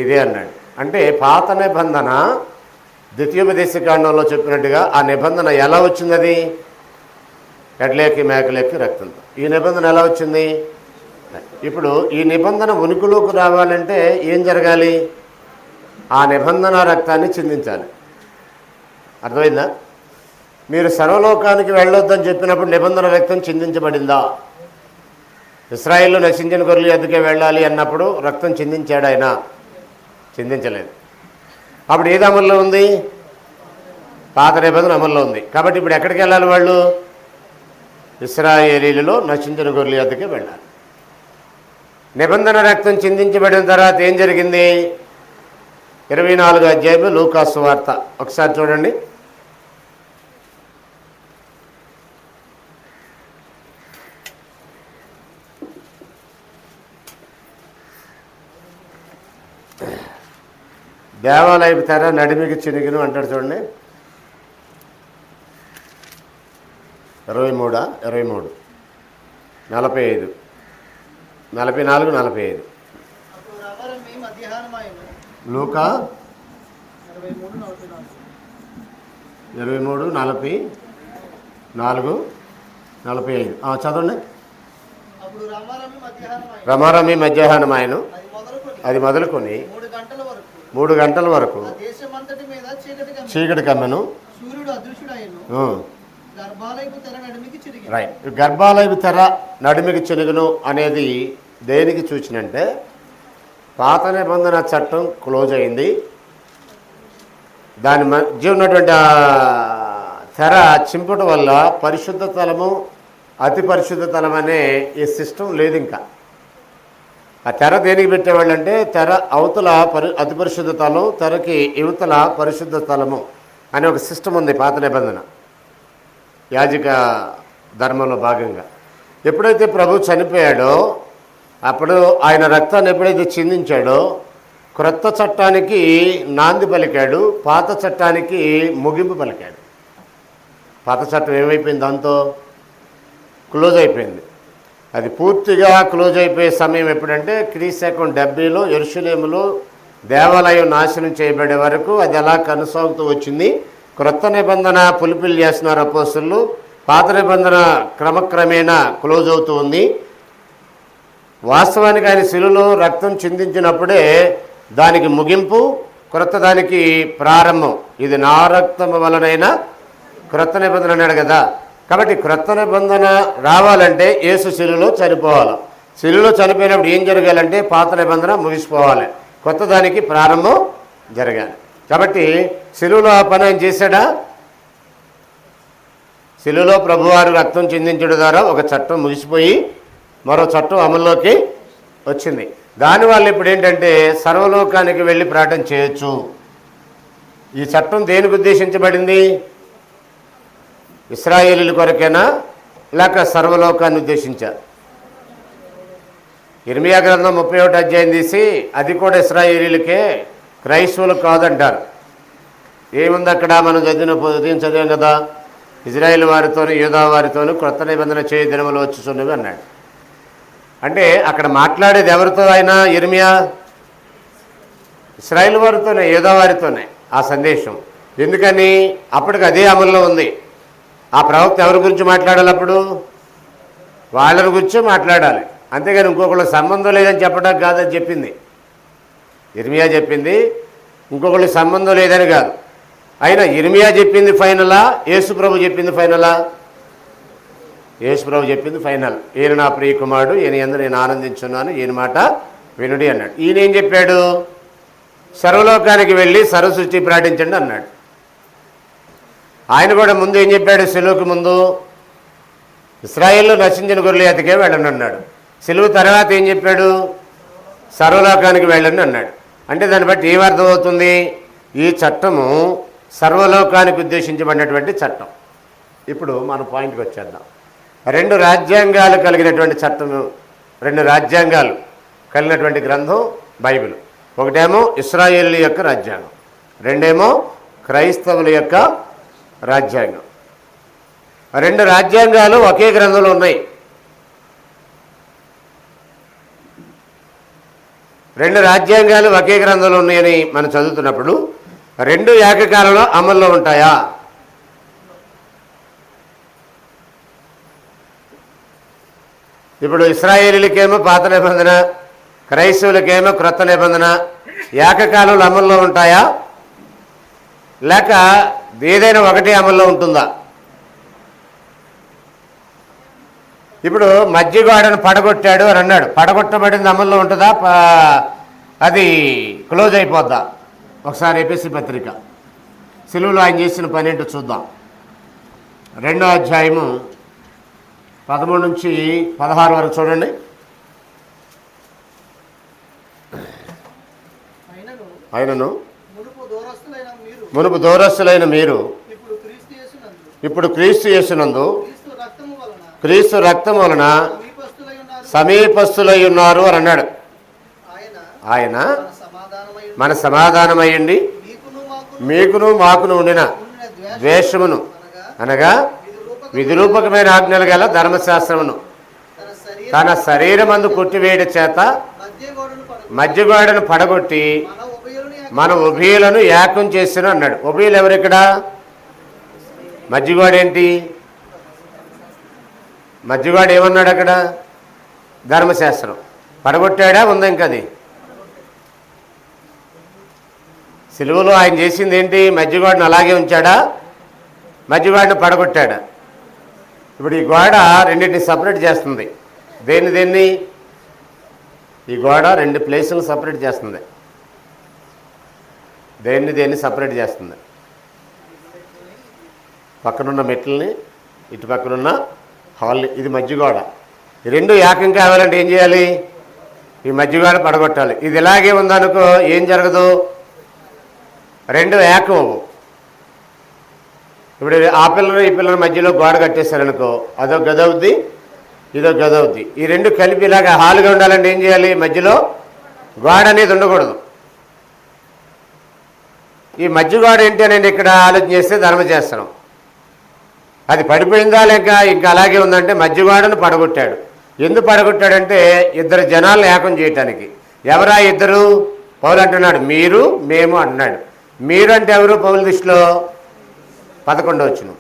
ఇదే అన్నాడు. అంటే పాత నిబంధన ద్వితీయోపదేశకాండంలో చెప్పినట్టుగా ఆ నిబంధన ఎలా వచ్చింది? అది ఎడ్ల యొక్క మేకల యొక్క రక్తంతో. ఈ నిబంధన ఎలా వచ్చింది? ఇప్పుడు ఈ నిబంధన ఉనికిలోకి రావాలంటే ఏం జరగాలి? ఆ నిబంధన రక్తాన్ని చిందించాలి. అర్థమైందా? మీరు సర్వలోకానికి వెళ్ళొద్దని చెప్పినప్పుడు నిబంధన రక్తం చిందించబడిందా? ఇశ్రాయేల్లో నశించిన గొర్రెల యొద్దకే వెళ్ళాలి అన్నప్పుడు రక్తం చిందించాడు ఆయన? చిందించలేదు. అప్పుడు ఏది అమల్లో ఉంది? పాత నిబంధన అమల్లో ఉంది. కాబట్టి ఇప్పుడు ఎక్కడికి వెళ్ళాలి వాళ్ళు? ఇశ్రాయేలీలలో నశించిన గొర్రెల యొద్దకే వెళ్ళాలి. నిబంధన రక్తం చిందించబడిన తర్వాత ఏం జరిగింది? 24వ అధ్యాయం లూకా సువార్త ఒకసారి చూడండి. దేవాలయపు తెర నడిమికి చినిగిను అంటాడు చూడండి. 23, 45, 44, 45. లూకా 23, 44, 45 చదవండి. రమారమి మధ్యాహ్నం ఆయన అది మొదలుకొని 3 గంటల వరకు చీకటి కమ్మెను. రైట్, గర్భాలయపు తెర నడిమికి చినుగును అనేది దేనికి సూచనంటే పాత నిబంధన చట్టం క్లోజ్ అయింది. దాని మధ్య ఉన్నటువంటి తెర చింపటం వల్ల పరిశుద్ధ స్థలము, అతి పరిశుద్ధ స్థలం అనే ఈ సిస్టమ్ లేదు. ఇంకా ఆ తెర దేనికి పెట్టేవాళ్ళు అంటే తెర అవతల అతి పరిశుద్ధ స్థలం, తెరకి యువతల పరిశుద్ధ స్థలము అనే ఒక సిస్టమ్ ఉంది పాత నిబంధన. యాజక ధర్మంలో భాగంగా. ఎప్పుడైతే ప్రభు చనిపోయాడో అప్పుడు ఆయన రక్తాన్ని ఎప్పుడైతే చిందించాడో క్రొత్త చట్టానికి నాంది పలికాడు, పాత చట్టానికి ముగింపు పలికాడు. పాత చట్టం ఏమైపోయింది? దాంతో క్లోజ్ అయిపోయింది. అది పూర్తిగా క్లోజ్ అయిపోయే సమయం ఎప్పుడంటే క్రీస్తు 70లో యెరూషలేములో దేవాలయం నాశనం చేయబడే వరకు అది అలా కొనసాగుతూ వచ్చింది. క్రొత్త నిబంధన పులిపిల్ చేస్తున్నారు అపోస్తలులు, పాత నిబంధన క్రమక్రమేణా క్లోజ్ అవుతూ ఉంది. వాస్తవానికి ఆయన శిలువలో రక్తం చిందించినప్పుడే దానికి ముగింపు, క్రొత్త దానికి ప్రారంభం. ఇది నా రక్తము వలనైనా క్రొత్త నిబంధన అన్నాడు కదా. కాబట్టి క్రొత్త నిబంధన రావాలంటే యేసు శిలువలో చనిపోవాలి. శిలువలో చనిపోయినప్పుడు ఏం జరగాలంటే పాత నిబంధన ముగిసిపోవాలి, కొత్త దానికి ప్రారంభం జరగాలి. కాబట్టి శిలువలో ఆ పని ఆయన చేశాడా? శిలువలో ప్రభువారు రక్తం చిందించడం ద్వారా ఒక చట్టం ముగిసిపోయి మరో చట్టం అమల్లోకి వచ్చింది. దానివల్ల ఇప్పుడు ఏంటంటే సర్వలోకానికి వెళ్ళి ప్రకటన చేయొచ్చు. ఈ చట్టం దేనికి ఉద్దేశించబడింది? ఇశ్రాయేలీల కొరకేనా లేక సర్వలోకాన్ని ఉద్దేశించారు? ఇర్మియా గ్రంథం 31వ అధ్యాయం తీసి అది కూడా ఇశ్రాయేలీలకే, క్రైస్తవులు కాదంటారు. ఏముంది అక్కడ? మనం చదివాం కదా, ఇజ్రాయేల్ వారితోనూ యూదా వారితోనూ క్రొత్త నిబంధన చేయ దినములు వచ్చుచున్నవి అన్నాడు. అంటే అక్కడ మాట్లాడేది ఎవరితో? అయినా ఇర్మియా ఇశ్రాయేల్ వారితోనే, యూదా వారితోనే ఆ సందేశం. ఎందుకని? అప్పటికి అదే అమల్లో ఉంది. ఆ ప్రవక్త ఎవరి గురించి మాట్లాడాలి? అప్పుడు వాళ్ళని గురించి మాట్లాడాలి, అంతేగాని ఇంకొకళ్ళు సంబంధం లేదని చెప్పడానికి కాదని చెప్పింది ఇర్మియా. చెప్పింది ఇంకొకళ్ళు సంబంధం లేదని కాదు. అయినా ఇర్మియా చెప్పింది ఫైనలా, యేసుప్రభు చెప్పింది ఫైనలా? యేసుప్రభు చెప్పింది ఫైనల్. ఈయన నా ప్రియ కుమారుడు, ఈయన యందు నేను ఆనందించున్నాను, ఈయన మాట వినుడి అన్నాడు. ఈయన ఏం చెప్పాడు? సర్వలోకానికి వెళ్ళి సర్వసృష్టి ప్రకటించండి అన్నాడు. ఆయన కూడా ముందు ఏం చెప్పాడు? సిలువకు ముందు ఇశ్రాయేల్లో నశించిన గొర్రెల ఎతకే వెళ్ళండి అన్నాడు. సిలువ తర్వాత ఏం చెప్పాడు? సర్వలోకానికి వెళ్ళండి అన్నాడు. అంటే దాన్ని బట్టి ఏం అర్థం అవుతుంది? ఈ చట్టము సర్వలోకానికి ఉద్దేశించబడినటువంటి చట్టం. ఇప్పుడు మన పాయింట్కి వచ్చేద్దాం. రెండు రాజ్యాంగాలు కలిగినటువంటి చట్టము, రెండు రాజ్యాంగాలు కలిగినటువంటి గ్రంథం బైబిల్. ఒకటేమో ఇశ్రాయేలు యొక్క రాజ్యాంగం, రెండేమో క్రైస్తవుల యొక్క రాజ్యాంగం. రెండు రాజ్యాంగాలు ఒకే గ్రంథంలో ఉన్నాయి. రెండు రాజ్యాంగాలు ఒకే గ్రంథంలో ఉన్నాయని మనం చదువుతున్నప్పుడు రెండు ఏకకాలంలో అమల్లో ఉంటాయా? ఇప్పుడు ఇశ్రాయేలీలకేమో పాత నిబంధన, క్రైస్తవులకేమో క్రొత్త నిబంధన ఏకకాలంలో అమల్లో ఉంటాయా? లేక ఏదైనా ఒకటే అమల్లో ఉంటుందా? ఇప్పుడు మధ్యగోడను పడగొట్టాడు అని అన్నాడు. పడగొట్టబడింది అమల్లో ఉంటుందా? అది క్లోజ్ అయిపోద్దా? ఒకసారి ఎపిసి పత్రిక సిలువలో ఆయన చేసిన పని ఏంటో చూద్దాం. 2వ అధ్యాయము 13 నుంచి 16 వరకు చూడండి. ఆయనను మునుపు దూరస్తులైన మీరు ఇప్పుడు క్రీస్తు యేసునందు క్రీస్తు రక్తం వలన సమీపస్తులై ఉన్నారు అని అన్నాడు. ఆయన మన సమాధానమయ్యండి, మీకును మాకును ఉండిన ద్వేషమును అనగా విధిరూపకమైన ఆజ్ఞలు గల ధర్మశాస్త్రమును తన శరీరమందు కొట్టివేయడం చేత మధ్యగోడను పడగొట్టి మన ఉభయులను ఏకం చేసిన అన్నాడు. ఉభయులు ఎవరిక్కడ? మధ్యగోడ ఏంటి? మధ్యగోడ ఏమన్నాడు అక్కడ? ధర్మశాస్త్రం. పడగొట్టాడా? ఉందా ఇంకా అది? సిలువలో ఆయన చేసింది ఏంటి? మధ్యగోడను అలాగే ఉంచాడా? మధ్యగోడను పడగొట్టాడా? ఇప్పుడు ఈ గోడ రెండింటిని సపరేట్ చేస్తుంది. దేన్ని ఈ గోడ రెండు ప్లేసులను సపరేట్ చేస్తుంది. దేన్ని సపరేట్ చేస్తుంది? పక్కనున్న మెట్లని, ఇటు పక్కనున్న హాల్ని. ఇది మధ్యగోడ. ఈ రెండు ఏకం కావాలంటే ఏం చేయాలి? ఈ మధ్యగోడ పడగొట్టాలి. ఇది ఇలాగే ఉందనుకో ఏం జరగదు? రెండు ఏకం. ఇప్పుడు ఆ పిల్లలు ఈ పిల్లల మధ్యలో గోడ కట్టేశారనుకో, అదో గది అవుద్ది, ఇదో గది అవుద్ది. ఈ రెండు కలిపి ఇలాగా హాలుగా ఉండాలంటే ఏం చేయాలి? మధ్యలో గోడ అనేది ఉండకూడదు. ఈ మధ్య గోడ ఏంటి అనేది ఇక్కడ ఆలోచన చేస్తే ధర్మశాస్త్రం. అది పడిపోయిందా లేక ఇంకా అలాగే ఉందంటే మధ్య గోడను పడగొట్టాడు. ఎందుకు పడగొట్టాడంటే ఇద్దరు జనాలను ఏకం చేయటానికి. ఎవరా ఇద్దరు? పౌలు అంటున్నాడు మీరు మేము అంటున్నాడు. మీరు అంటే ఎవరు పౌలు దృష్టిలో? 11వ వచనం.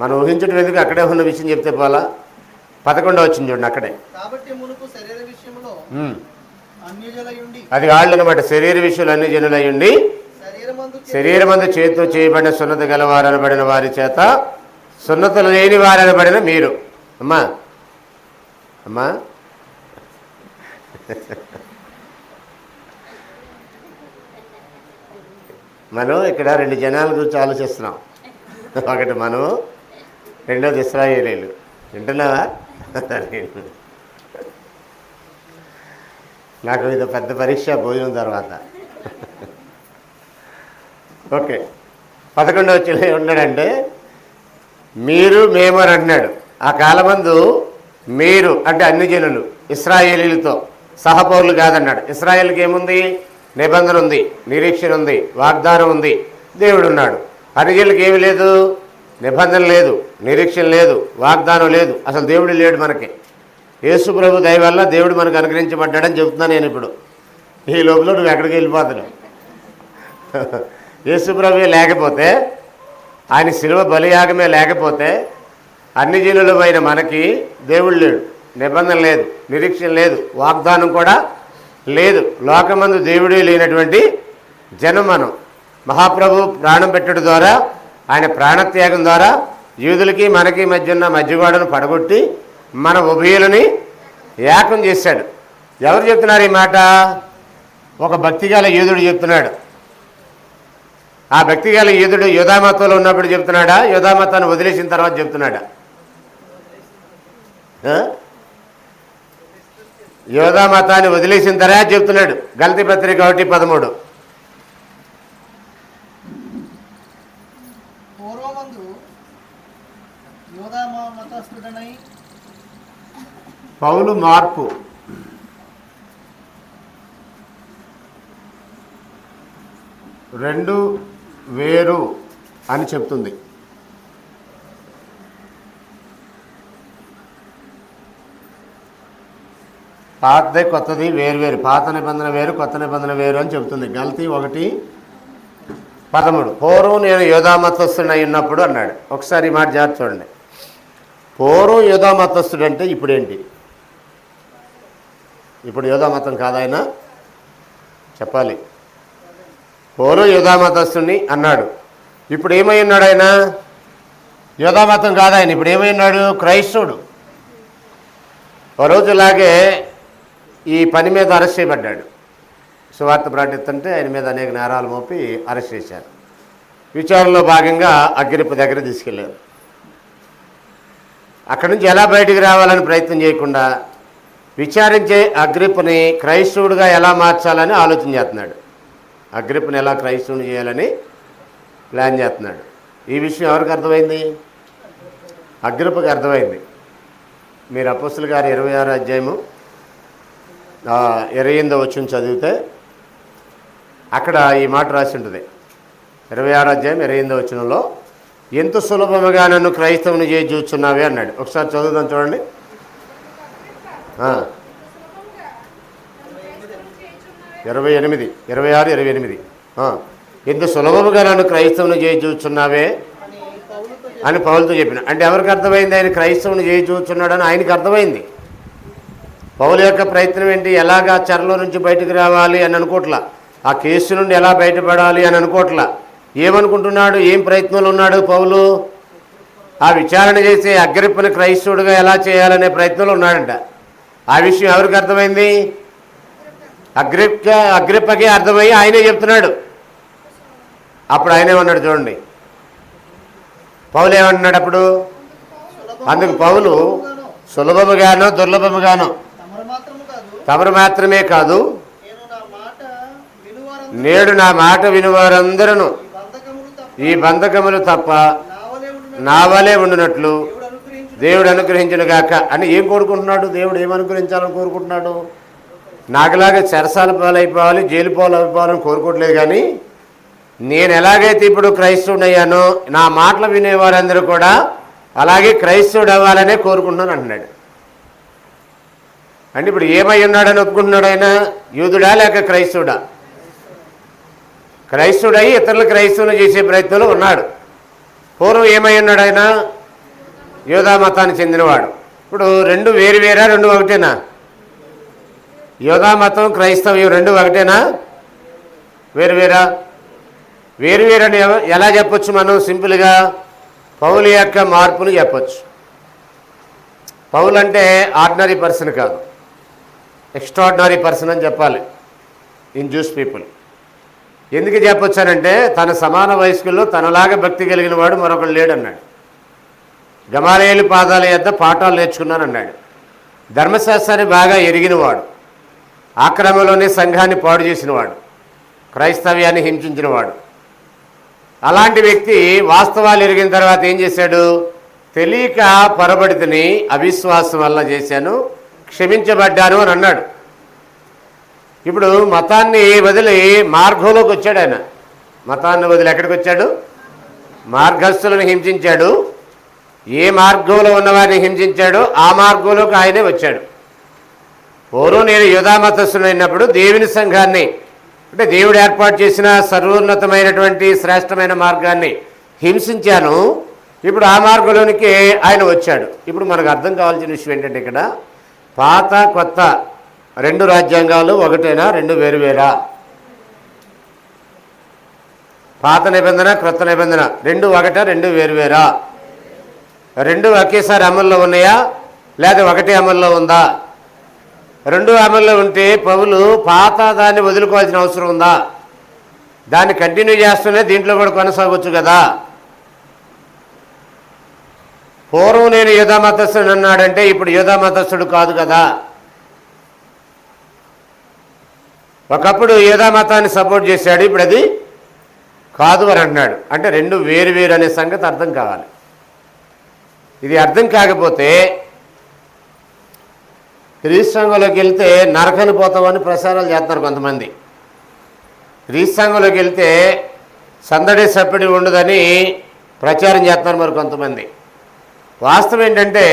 మనం ఊహించడం ఎందుకు, అక్కడే ఉన్న విషయం చెప్తే పోలా. 11వ వచనం చూడండి అక్కడే. అది వాళ్ళు అనమాట. శరీర విషయంలో అన్ని జనులయ్యుండి శరీరమందు చేతితో చేయబడిన సున్నత గలవారనబడిన వారి చేత సున్నతలు లేని వారనబడిన మీరు. అమ్మా అమ్మా మనం ఇక్కడ రెండు జనాల గురించి ఆలోచిస్తున్నాం. ఒకటి మనం, రెండోది ఇశ్రాయేలీయులు. వింటున్నావా? నాకు ఇది పెద్ద పరీక్ష భోజనం తర్వాత. ఓకే, 11వ వచనంలో ఉన్నాడంటే మీరు మేము అని అంటున్నాడు. ఆ కాలమందు మీరు అంటే అన్ని జనులు ఇశ్రాయేలీలతో సహపౌరులు కాదన్నాడు. ఇశ్రాయేల్కి ఏముంది? నిబంధన ఉంది, నిరీక్షణ ఉంది, వాగ్దానం ఉంది, దేవుడు ఉన్నాడు. అన్ని జనులకి ఏమి లేదు, నిబంధన లేదు, నిరీక్షణ లేదు, వాగ్దానం లేదు, అసలు దేవుడు లేడు మనకి. యేసు ప్రభు దయ వల్ల దేవుడు మనకు అనుగ్రహించబడ్డాడని చెబుతున్నాను నేను ఇప్పుడు. ఈ లోపల నువ్వు ఎక్కడికి వెళ్ళిపోతున్నావు? యేసు ప్రభువే లేకపోతే, ఆయన శిలువ బలియాగమే లేకపోతే అన్ని జనులమైన మనకి దేవుడు లేడు, నిబంధన లేదు, నిరీక్షణ లేదు, వాగ్దానం కూడా లేదు. లోకమందు దేవుడే లేనటువంటి జనం మనం. మహాప్రభు ప్రాణం పెట్టడం ద్వారా, ఆయన ప్రాణత్యాగం ద్వారా యూదులకి మనకి మధ్య ఉన్న మధ్యగోడను పడగొట్టి మన ఉభయులని ఏకం చేశాడు. ఎవరు చెప్తున్నారు ఈ మాట? ఒక భక్తిగల యూదుడు చెప్తున్నాడు. ఆ భక్తిగల యూదుడు యోధామతంలో ఉన్నప్పుడు చెప్తున్నాడా? యోధామతాన్ని వదిలేసిన తర్వాత చెప్తున్నాడా? యోధామతాన్ని వదిలేసిన తర్వాత చెప్తున్నాడు. గలతీ పత్రిక 1:13. పౌలు మార్పు. రెండు వేరు అని చెప్తుంది. పాతదే కొత్తది వేరు వేరు, పాత నిబంధన వేరు, కొత్త నిబంధన వేరు అని చెబుతుంది. గలతీ 1:13. పూర్వం నేను యోధామతస్థుడై ఉన్నప్పుడు అన్నాడు. ఒకసారి ఈ మాట జాగ్రత్త చూడండి. పూర్వం యోధామతస్థుడు అంటే ఇప్పుడేంటి? ఇప్పుడు యోధామతం కాదాయన చెప్పాలి. పూర్వం యోధామతస్థుని అన్నాడు. ఇప్పుడు ఏమై ఉన్నాడు ఆయన? యోధామతం కాదాయన. ఇప్పుడు ఏమై ఉన్నాడు? క్రైస్తవుడు. ఓ రోజులాగే ఈ పని మీద అరెస్ట్ చేయబడ్డాడు. సువార్త ప్రకటిస్తుంటే ఆయన మీద అనేక నేరాలు మోపి అరెస్ట్ చేశారు. విచారణలో భాగంగా అగ్రిప్ప దగ్గర తీసుకెళ్ళారు. అక్కడి నుంచి ఎలా బయటికి రావాలని ప్రయత్నం చేయకుండా విచారించే అగ్రిప్పని క్రైస్తవుడిగా ఎలా మార్చాలని ఆలోచన చేస్తున్నాడు. అగ్రిప్పని ఎలా క్రైస్తవుని చేయాలని ప్లాన్ చేస్తున్నాడు. ఈ విషయం ఎవరికి అర్థమైంది? అగ్రిప్పకి అర్థమైంది. మీరు అపోస్తలుల గారి 26వ అధ్యాయము 28వ వచనం చదివితే అక్కడ ఈ మాట రాసి ఉంటుంది. 26వ అధ్యాయం 28వ వచనంలో ఎంత సులభముగా నన్ను క్రైస్తవుని చేసి చూస్తున్నావే అన్నాడు. ఒకసారి చదువుదాం చూడండి. 28, 26, 28. ఎంత సులభముగా నన్ను క్రైస్తవుని చేసి చూస్తున్నావే అని పౌలుతో చెప్పిన. అంటే ఎవరికి అర్థమైంది? ఆయన క్రైస్తవుని చేసి చూస్తున్నాడని ఆయనకి అర్థమైంది. పౌలు యొక్క ప్రయత్నం ఏంటి? ఎలాగా చెరలో నుంచి బయటకు రావాలి అని అనుకోవట్లా, ఆ కేసు నుండి ఎలా బయటపడాలి అని అనుకోవట్లా. ఏమనుకుంటున్నాడు? ఏం ప్రయత్నంలో ఉన్నాడు పౌలు? ఆ విచారణ చేసే అగ్రిప్పని క్రైస్తవుడిగా ఎలా చేయాలనే ప్రయత్నంలో ఉన్నాడంట. ఆ విషయం ఎవరికి అర్థమైంది? అగ్రిప్పకే అర్థమయ్యి ఆయనే చెప్తున్నాడు. అప్పుడు ఆయనేమన్నాడు చూడండి. పౌలు ఏమంటున్నాడు అప్పుడు? అందుకు పౌలు సులభముగానో దుర్లభముగానో తమరు మాత్రమే కాదు, నేడు నా మాట వినువారందరూ ఈ బంధకములు తప్ప నా వలే ఉండినట్లు దేవుడు అనుగ్రహించును గాక అని ఏం కోరుకుంటున్నాడు? దేవుడు ఏం అనుగ్రహించాలని కోరుకుంటున్నాడు? నాకులాగా చెరసాల పాలైపోవాలి, జైలు పాలైపోవాలని కోరుకోవట్లేదు. కానీ నేను ఎలాగైతే ఇప్పుడు క్రైస్తవుడయ్యానో నా మాటలు వినేవారందరూ కూడా అలాగే క్రైస్తవుడు అవ్వాలనే కోరుకుంటున్నాను అంటున్నాడు. అంటే ఇప్పుడు ఏమై ఉన్నాడని ఒప్పుకుంటున్నాడు ఆయన? యూదుడా లేక క్రైస్తవుడా? క్రైస్తవుడై ఇతరులు క్రైస్తవులు చేసే ప్రయత్నంలో ఉన్నాడు. పూర్వం ఏమై ఉన్నాడు ఆయన? యూదా మతానికి చెందినవాడు. ఇప్పుడు రెండు వేరు వేరా, రెండు ఒకటేనా? యూదా మతం క్రైస్తవ్యం రెండు ఒకటేనా? వేరు వేరా? వేరు వేరని ఎలా చెప్పొచ్చు మనం? సింపుల్గా పౌలు యొక్క మార్పును చెప్పచ్చు. పౌలు అంటే ఆర్డినరీ పర్సన్ కాదు, ఎక్స్ట్రాడినరీ పర్సన్ అని చెప్పాలి ఇన్ జూస్ పీపుల్. ఎందుకు చెప్పొచ్చానంటే తన సమాన వయస్కుల్లో తనలాగా భక్తి కలిగిన వాడు మరొకడు లేడన్నాడు. గమాలియేలు పాదాల యొద్ద పాఠాలు నేర్చుకున్నాను అన్నాడు. ధర్మశాస్త్రాన్ని బాగా ఎరిగినవాడు, ఆక్రమంలోనే సంఘాన్ని పాడు చేసినవాడు, క్రైస్తవ్యాన్ని హింసించినవాడు. అలాంటి వ్యక్తి వాస్తవాలు ఎరిగిన తర్వాత ఏం చేశాడు? తెలియక పొరబడితిని, అవిశ్వాసం వల్ల చేశాను, క్షమించబడ్డాను అని అన్నాడు. ఇప్పుడు మతాన్ని వదిలి మార్గంలోకి వచ్చాడు ఆయన. మతాన్ని వదిలి ఎక్కడికి వచ్చాడు? మార్గస్థులను హింసించాడు. ఏ మార్గంలో ఉన్నవారిని హింసించాడో ఆ మార్గంలోకి ఆయనే వచ్చాడు. పూర్వం నేను యూదా మతస్థుడు అయినప్పుడు దేవుని సంఘాన్ని, అంటే దేవుడు ఏర్పాటు చేసిన సర్వోన్నతమైనటువంటి శ్రేష్టమైన మార్గాన్ని హింసించాను. ఇప్పుడు ఆ మార్గంలోనికి ఆయన వచ్చాడు. ఇప్పుడు మనకు అర్థం కావాల్సిన విషయం ఏంటంటే ఇక్కడ పాత కొత్త రెండు రాజ్యాంగాలు ఒకటేనా, రెండు వేరువేరా? పాత నిబంధన క్రొత్త నిబంధన రెండు ఒకటా, రెండు వేరువేరా? రెండు ఒకేసారి అమల్లో ఉన్నాయా లేదా ఒకటే అమల్లో ఉందా? రెండు అమల్లో ఉంటే పౌలు పాత దాన్ని వదులుకోవాల్సిన అవసరం ఉందా? దాన్ని కంటిన్యూ చేస్తూనే దీంట్లో కూడా కొనసాగొచ్చు కదా. పూర్వం నేను యూదా మతస్థుడు అన్నాడంటే ఇప్పుడు యూదా మతస్థుడు కాదు కదా. ఒకప్పుడు యూదా మతాన్ని సపోర్ట్ చేశాడు, ఇప్పుడు అది కాదు అని అంటున్నాడు. అంటే రెండు వేరు వేరు అనే సంగతి అర్థం కావాలి. ఇది అర్థం కాకపోతే క్రీస్తు సంఘంలోకి వెళ్తే నరకని పోతామని ప్రచారాలు చేస్తున్నారు కొంతమంది. క్రీస్తు సంఘంలోకి వెళ్తే సందడి సప్పిడి ఉండదని ప్రచారం చేస్తున్నారు మరి కొంతమంది. వాస్తవం ఏంటంటే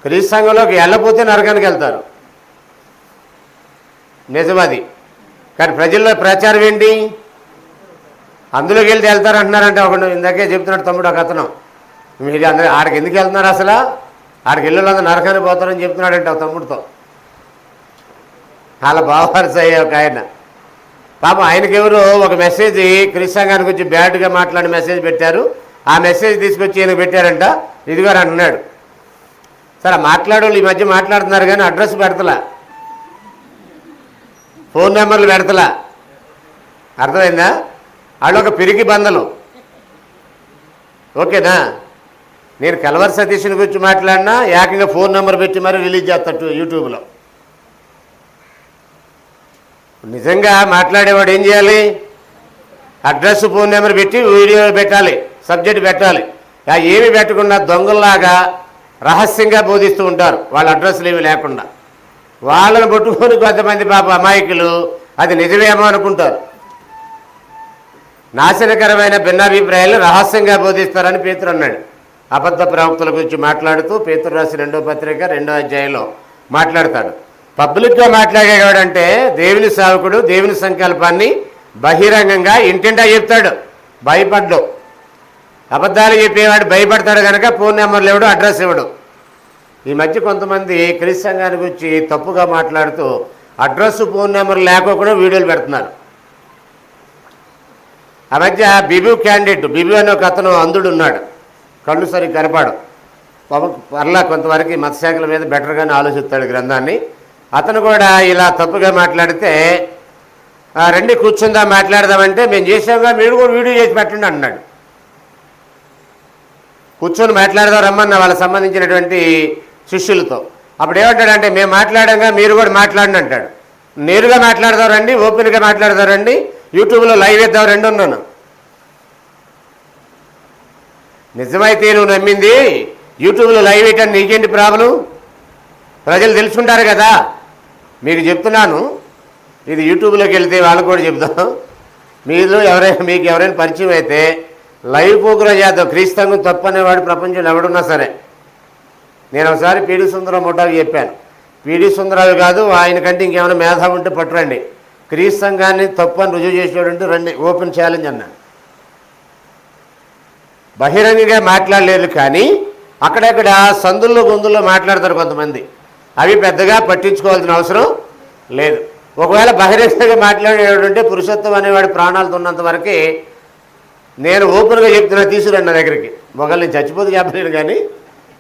క్రీస్తు సంఘంలోకి వెళ్ళకపోతే నరకానికి వెళ్తారు, నిజమది. కానీ ప్రజల్లో ప్రచారం ఏంటి? అందులోకి వెళ్తే వెళ్తారంటున్నారంటే ఒకడు ఇందాకే చెప్తున్నాడు తమ్ముడు ఒక అతను, మీరు అందరూ ఆడికి ఎందుకు వెళ్తున్నారు అసలు, ఆడికి వెళ్ళాలందరూ నరకానికి పోతారని చెప్తున్నాడంటే ఒక తమ్ముడితో. అలా బావరస అయ్యే ఒక ఆయన పాపం, ఆయనకెవరు ఒక మెసేజ్ క్రీస్తు సంఘానికి వచ్చి బ్యాడ్గా మాట్లాడి మెసేజ్ పెట్టారు. ఆ మెసేజ్ తీసుకొచ్చి ఈయనకు పెట్టారంట, ఇదిగారు అంటున్నాడు. సరే మాట్లాడేవాళ్ళు ఈ మధ్య మాట్లాడుతున్నారు కానీ అడ్రస్ పెడతలా, ఫోన్ నెంబర్లు పెడతలా. అర్థమైందా? వాళ్ళు ఒక పిరికి బంధలు. ఓకేనా? నేను కలవరి సతీష్ని గురించి మాట్లాడినా ఏకంగా ఫోన్ నెంబర్ పెట్టి మరీ రిలీజ్ చేస్తాడు యూట్యూబ్లో. నిజంగా మాట్లాడేవాడు ఏం చేయాలి? అడ్రస్ ఫోన్ నెంబర్ పెట్టి వీడియో పెట్టాలి, సబ్జెక్ట్ పెట్టాలి. ఏమి పెట్టకుండా దొంగల్లాగా రహస్యంగా బోధిస్తూ ఉంటారు వాళ్ళ అడ్రస్లు ఏమి లేకుండా. వాళ్ళని పట్టుకొని కొంతమంది పాప అమాయకులు అది నిజమేమో అనుకుంటారు. నాశనకరమైన భిన్నాభిప్రాయాలు రహస్యంగా బోధిస్తారని పేతురు అన్నాడు. అబద్ధ ప్రవక్తల గురించి మాట్లాడుతూ పేతురు రాసిన 2వ పత్రిక 2వ అధ్యాయంలో మాట్లాడతాడు. పబ్లిక్గా మాట్లాడేవాడంటే దేవుని సేవకుడు దేవుని సంకల్పాన్ని బహిరంగంగా ఇంటింటా చెప్తాడు, భయపడ్డు. అబద్ధాలు చెప్పేవాడు భయపడతాడు కనుక ఫోన్ నెంబర్లు ఇవ్వడు, అడ్రస్ ఇవ్వడు. ఈ మధ్య కొంతమంది క్రీస్తు సంఘాన్ని గురించి తప్పుగా మాట్లాడుతూ అడ్రస్ ఫోన్ నెంబర్ లేకోకుండా వీడియోలు పెడుతున్నారు. ఆ మధ్య బిబు క్యాండిడేట్, బిబు అనే ఒక అతను అంధుడు ఉన్నాడు, కళ్ళు సరిగ్గా కనపడు. పర్లా కొంతవరకు మతశాఖల మీద బెటర్గానే ఆలోచిస్తాడు గ్రంథాన్ని. అతను కూడా ఇలా తప్పుగా మాట్లాడితే రండి కూర్చుందా మాట్లాడదామంటే మేము చేసాంగా, మీరు కూడా వీడియో చేసి పెట్టండి అన్నాడు. కూర్చొని మాట్లాడదాం రమ్మన్న వాళ్ళకి సంబంధించినటువంటి శిష్యులతో. అప్పుడు ఏమంటాడంటే మేము మాట్లాడంగా మీరు కూడా మాట్లాడండి అంటాడు. నేరుగా మాట్లాడదాం రండి, ఓపెన్గా మాట్లాడదాం రండి, యూట్యూబ్లో లైవ్ వేద్దాం రండి అన్నాను. నిజమైతే నువ్వు నమ్మింది యూట్యూబ్లో లైవ్ వేయటానికి నీకేంటి ప్రాబ్లం? ప్రజలు తెలుసుకుంటారు కదా. మీకు చెప్తున్నాను, ఇది యూట్యూబ్లోకి వెళ్తే వాళ్ళకు కూడా చెప్తాం. మీకు ఎవరైనా పరిచయం అయితే లైవ్ ప్రోగ్రాం చేద్దాం. క్రీస్తు తప్పు అనేవాడు ప్రపంచంలో ఎవడున్నా సరే. నేను ఒకసారి పీడి సుందరరావు ముఠాకి చెప్పాను, పీడి సుందరరావు కాదు, ఆయన కంటే ఇంకేమైనా మేధావి ఉంటే పట్టురండి, క్రీస్తు సంఘాన్ని తప్పు అని రుజువు చేసేవాడంటే రండి, ఓపెన్ ఛాలెంజ్ అన్నాను. బహిరంగంగా మాట్లాడలేరు, కానీ అక్కడక్కడ సందుల్లో గొంతుల్లో మాట్లాడతారు కొంతమంది. అవి పెద్దగా పట్టించుకోవాల్సిన అవసరం లేదు. ఒకవేళ బహిరంగంగా మాట్లాడేవాడంటే పురుషత్వం అనేవాడి ప్రాణాలతో ఉన్నంత వరకే నేను ఓపెన్గా చెప్తున్నా, తీసుకురండి నా దగ్గరికి. ఒకళ్ళు నేను చచ్చిపోతే చెప్పలేను, కానీ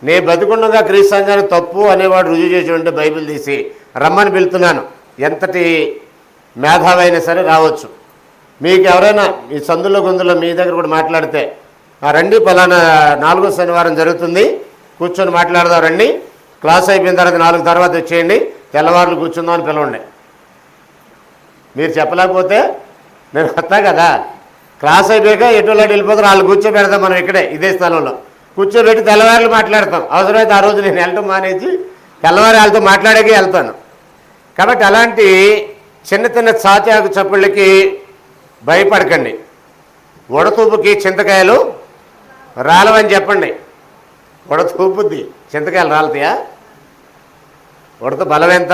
నేను బతికుండగా క్రీస్తు సంఘాన్ని తప్పు అనేవాడు రుజువు చేసి ఉంటే బైబిల్ తీసి రమ్మని పిలుతున్నాను. ఎంతటి మేధావైనా సరే రావచ్చు. మీకు ఎవరైనా ఈ సందులో గొంతులో మీ దగ్గర కూడా మాట్లాడితే రండి, పలానా 4వ శనివారం జరుగుతుంది, కూర్చొని మాట్లాడదాం రండి, క్లాస్ అయిపోయిన తర్వాత 4 తర్వాత వచ్చేయండి, తెల్లవారులు కూర్చుందాం అని పిలవండి. మీరు చెప్పలేకపోతే నేను వస్తా కదా, క్లాస్ అయిపోయాక ఎటువంటి వెళ్ళిపోతారు, వాళ్ళు కూర్చోబెడతాం మనం ఇక్కడే ఇదే స్థలంలో కూర్చోబెట్టి తెల్లవారులు మాట్లాడతాం. అవసరమైతే ఆ రోజు నేను వెళ్ళటం మానేసి తెల్లవారు వాళ్ళతో మాట్లాడాకే వెళ్తాను. కాబట్టి అలాంటి చిన్న చిన్న చాచాకు చప్పుళ్ళకి భయపడకండి. ఉడతూపుకి చింతకాయలు రాలవని చెప్పండి. ఉడతూపుద్ది, చింతకాయలు రాలతాయా? ఉడత బలం ఎంత?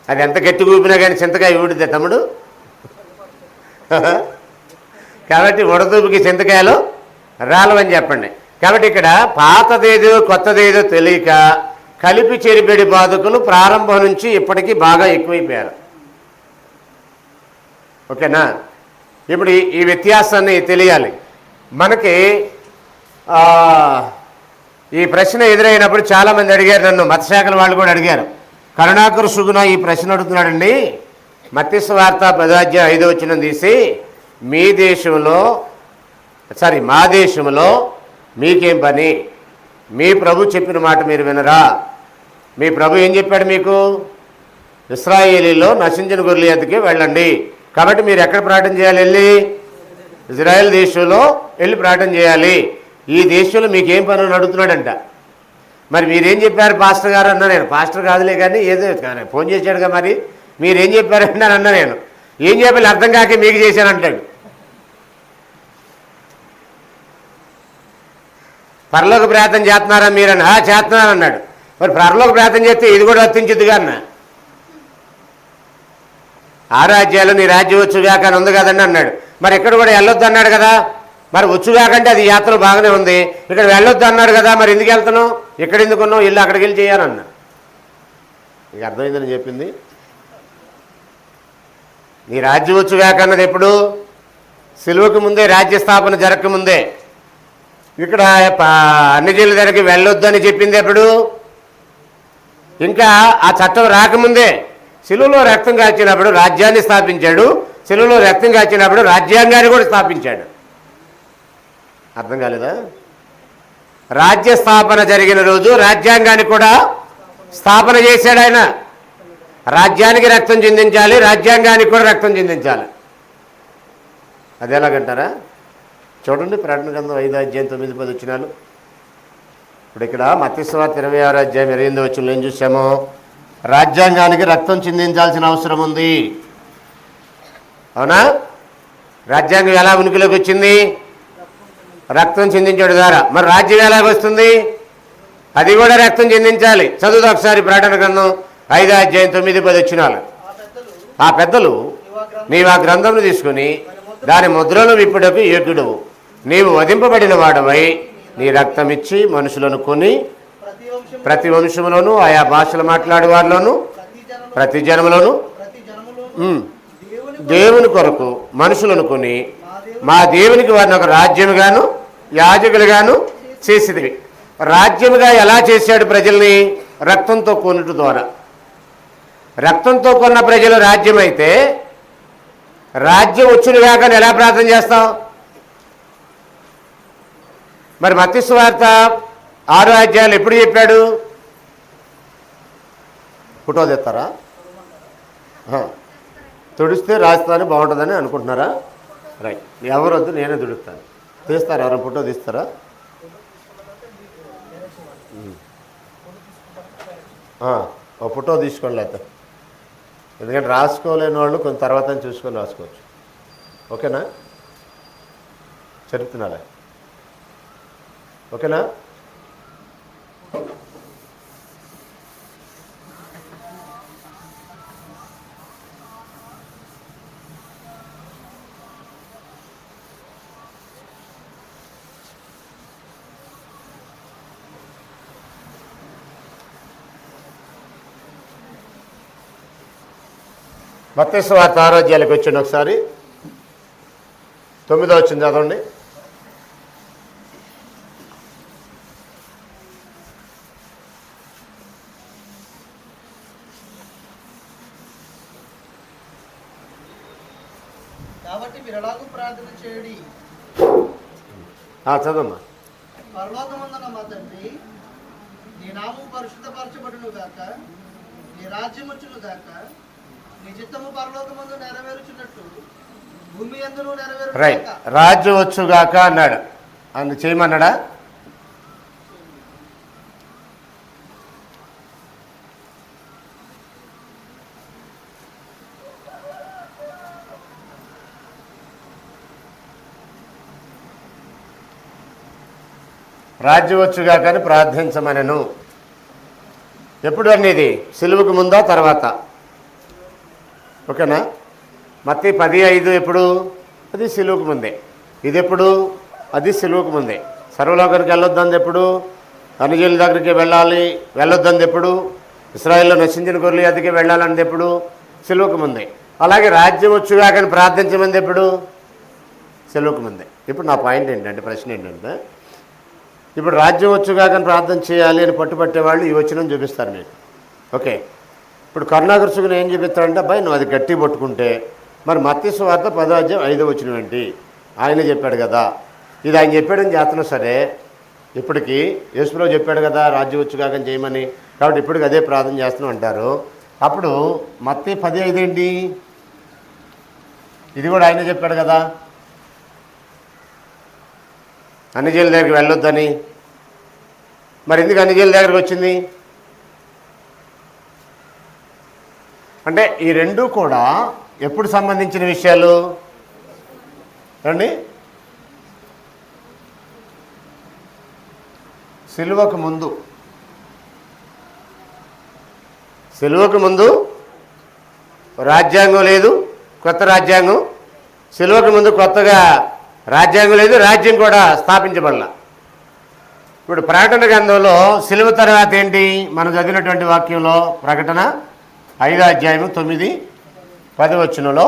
అది ఎంత గట్టి ఊపినా కానీ చింతకాయ ఊడిద్దే తమ్ముడు. కాబట్టి ఉడతూపుకి చింతకాయలు రాలవని చెప్పండి. కాబట్టి ఇక్కడ పాతదేదో కొత్తదేదో తెలియక కలిపి చెరిపెడి బాధకులు ప్రారంభం నుంచి ఇప్పటికీ బాగా ఎక్కువైపోయారు. ఓకేనా? ఇప్పుడు ఈ వ్యత్యాసాన్ని తెలియాలి మనకి. ఈ ప్రశ్న ఎదురైనప్పుడు చాలామంది అడిగారు నన్ను, మత్స్యశాఖల వాళ్ళు కూడా అడిగారు. కరుణాకర్ సుగుణ ఈ ప్రశ్న అడుగుతున్నాడండి, మత్తయి సువార్త 10:5 తీసి మా దేశంలో మీకేం పని? మీ ప్రభు చెప్పిన మాట మీరు వినరా? మీ ప్రభు ఏం చెప్పాడు మీకు? ఇశ్రాయేలీలో నశించిన గొర్రెల యొద్దకు వెళ్ళండి. కాబట్టి మీరు ఎక్కడ ప్రార్థన చేయాలి? వెళ్ళి ఇజ్రాయెల్ దేశంలో వెళ్ళి ప్రార్థన చేయాలి. ఈ దేశంలో మీకేం పని అని అడుగుతున్నాడంట. మరి మీరేం చెప్పారు పాస్టర్ గారు అన్నా. నేను పాస్టర్ కాదులే కానీ ఏదో ఫోన్ చేశాడుగా, మరి మీరేం చెప్పారంటే అన్నా. నేను ఏం చెప్పాలి అర్థం కాక మీకు చేశానంటాడు. పరలోక ప్రార్థన చేస్తున్నారా మీరని? చేస్తున్నారన్నాడు. మరి పరలోక ప్రార్థన చేస్తే ఇది కూడా వర్తించుద్దిగా అన్న. 6 రాజ్యాలు నీ రాజ్యం వచ్చుగాక అని ఉంది కదండి అన్నాడు. మరి ఇక్కడ కూడా వెళ్ళొద్దు అన్నాడు కదా. మరి వచ్చుగాకంటే అది యాత్ర బాగానే ఉంది, ఇక్కడ వెళ్ళొద్దు అన్నాడు కదా, మరి ఎందుకు వెళ్తున్నావు? ఇక్కడ ఎందుకు ఉన్నావు? ఇల్లు అక్కడికి వెళ్ళి చేయాలన్నా. నీకు అర్థమైందని చెప్పింది. నీ రాజ్యం వచ్చుగాక అన్నది ఎప్పుడు? సిలువకు ముందే, రాజ్య స్థాపన జరగకముందే. ఇక్కడ అన్ని జిల్లా దగ్గరికి వెళ్ళొద్దని చెప్పింది ఎప్పుడు? ఇంకా ఆ చట్టం రాకముందే. సిలువలో రక్తం కాచినప్పుడు రాజ్యాన్ని స్థాపించాడు, సిలువలో రక్తం కాచినప్పుడు రాజ్యాంగాన్ని కూడా స్థాపించాడు. అర్థం కాలేదా? రాజ్య స్థాపన జరిగిన రోజు రాజ్యాంగాన్ని కూడా స్థాపన చేశాడు ఆయన. రాజ్యానికి రక్తం చిందించాలి, రాజ్యాంగానికి కూడా రక్తం చిందించాలి. అది ఎలాగంటారా? చూడండి, ప్రకటన గ్రంథం 5:9-10 ఇప్పుడు ఇక్కడ మత్తయి సువార్త 26:28 ఏం చూసామో? రాజ్యాంగానికి రక్తం చిందించాల్సిన అవసరం ఉంది. అవునా? రాజ్యాంగం ఎలా ఉనికిలోకి వచ్చింది? రక్తం చిందించడం ద్వారా. మరి రాజ్యం ఎలాగొస్తుంది? అది కూడా రక్తం చిందించాలి. చదువుతా ఒకసారి ప్రకటన గ్రంథం 5:9-10. ఆ పెద్దలు నీవు ఆ గ్రంథంను తీసుకుని దాని ముద్రను విప్పుటకు యోగ్యుడు, నీవు వధింపబడిన వాడవై నీ రక్తం ఇచ్చి మనుషులను కొని ప్రతి వంశములోను ఆయా భాషలు మాట్లాడే వారిలోను ప్రతి జనములోను దేవుని కొరకు మనుషులను కొని మా దేవునికి వారిని ఒక రాజ్యముగాను యాజకులుగాను చేసేది. రాజ్యముగా ఎలా చేశాడు ప్రజల్ని? రక్తంతో కొనుట ద్వారా. రక్తంతో కొన్న ప్రజలు రాజ్యమైతే రాజ్యం వచ్చునుగాక ఎలా ప్రార్థన చేస్తాం? మరి మత్తయి సువార్త 6 అధ్యాయాలు ఎప్పుడు చెప్పాడు? ఫోటో తెస్తారా? తుడిస్తే రాస్తాను బాగుంటుందని అనుకుంటున్నారా? రైట్, ఎవరొద్దు, నేనే తుడుస్తాను. తీస్తారా? ఎవరైనా ఫోటో తీస్తారా? ఒక ఫోటో తీసుకోండి అయితే, ఎందుకంటే రాసుకోలేని వాళ్ళు కొంత తర్వాత చూసుకొని రాసుకోవచ్చు. ఓకేనా? చెప్తున్నారా? ఓకేనా? మత్తయి సువార్త 6వ అధ్యాయానికి వచ్చింది. ఒకసారి 9వ వచ్చింది చదవండి. కాబట్టి మీరు ఎలాగూ ప్రార్థన చేయడి. చదవమ్మా. పరలోకమందున్న మా తండ్రి, నీ నామము పరిశుద్ధపరచబడును గాక, నీ రాజ్యం వచ్చును గాక, నీ చిత్తము పరలోకమందు నెరవేరుచున్నట్టు భూమి యందును నెరవేరు. రైట్, రాజ్యం వచ్చుగాక అన్నాడు. అని చేయమన్నాడా? రాజ్యం వచ్చుగా కానీ ప్రార్థించమనను. ఎప్పుడు అనేది? సిలువకు ముందా తర్వాత? ఓకేనా? మత్తయి 10:5 ఎప్పుడు? అది సిలువకు ముందే. ఇది ఎప్పుడు? అది సిలువకు ముందే. సర్వలోకానికి వెళ్ళొద్దంది ఎప్పుడు? అనుజుల దగ్గరికి వెళ్ళొద్దంది ఎప్పుడు? ఇశ్రాయేల్లో నశించిన గొర్రెల దగ్గరికి వెళ్ళాలంది ఎప్పుడు? సిలువకు ముందే. అలాగే రాజ్యం వచ్చుగా కానీ ప్రార్థించమంది ఎప్పుడు? సిలువకు ముందే. ఇప్పుడు నా పాయింట్ ఏంటంటే, ప్రశ్న ఏంటంటే, ఇప్పుడు రాజ్యం వచ్చుగా కానీ ప్రార్థన చేయాలి అని పట్టుపట్టేవాళ్ళు ఈ వచనం చూపిస్తారు మీకు. ఓకే, ఇప్పుడు కరుణాకర్షకుని ఏం చూపిస్తాడంటే, అబ్బాయి నువ్వు అది గట్టి పట్టుకుంటే మరి మత్తయి సువార్త 10వ అధ్యాయం 5వ వచనం ఏంటి? ఆయన చెప్పాడు కదా, ఇది ఆయన చెప్పాడని చేస్తున్నా సరే, ఇప్పటికీ యేసుప్రభువు చెప్పాడు కదా రాజ్యం వచ్చుగా కానీ చేయమని, కాబట్టి ఇప్పటికి అదే ప్రార్థన చేస్తున్నాం అంటారు. అప్పుడు మత్తయి 10:5 ఏంటి? ఇది కూడా ఆయన చెప్పాడు కదా, అన్యజనుల దగ్గరికి వెళ్ళొద్దని. మరి ఎందుకు అన్యజనుల దగ్గరికి వచ్చింది అంటే, ఈ రెండు కూడా ఎప్పుడు సంబంధించిన విషయాలు అండి? సిలువకు ముందు. సిలువకు ముందు రాజ్యాంగం లేదు, కొత్త రాజ్యాంగం. సిలువకు ముందు కొత్తగా రాజ్యాంగం లేదు, రాజ్యం కూడా స్థాపించబడాల. ఇప్పుడు ప్రకటన గ్రంథంలో సిలువ తర్వాత ఏంటి? మనం చదివినటువంటి వాక్యంలో ప్రకటన 5వ అధ్యాయం 9, 10 వచనంలో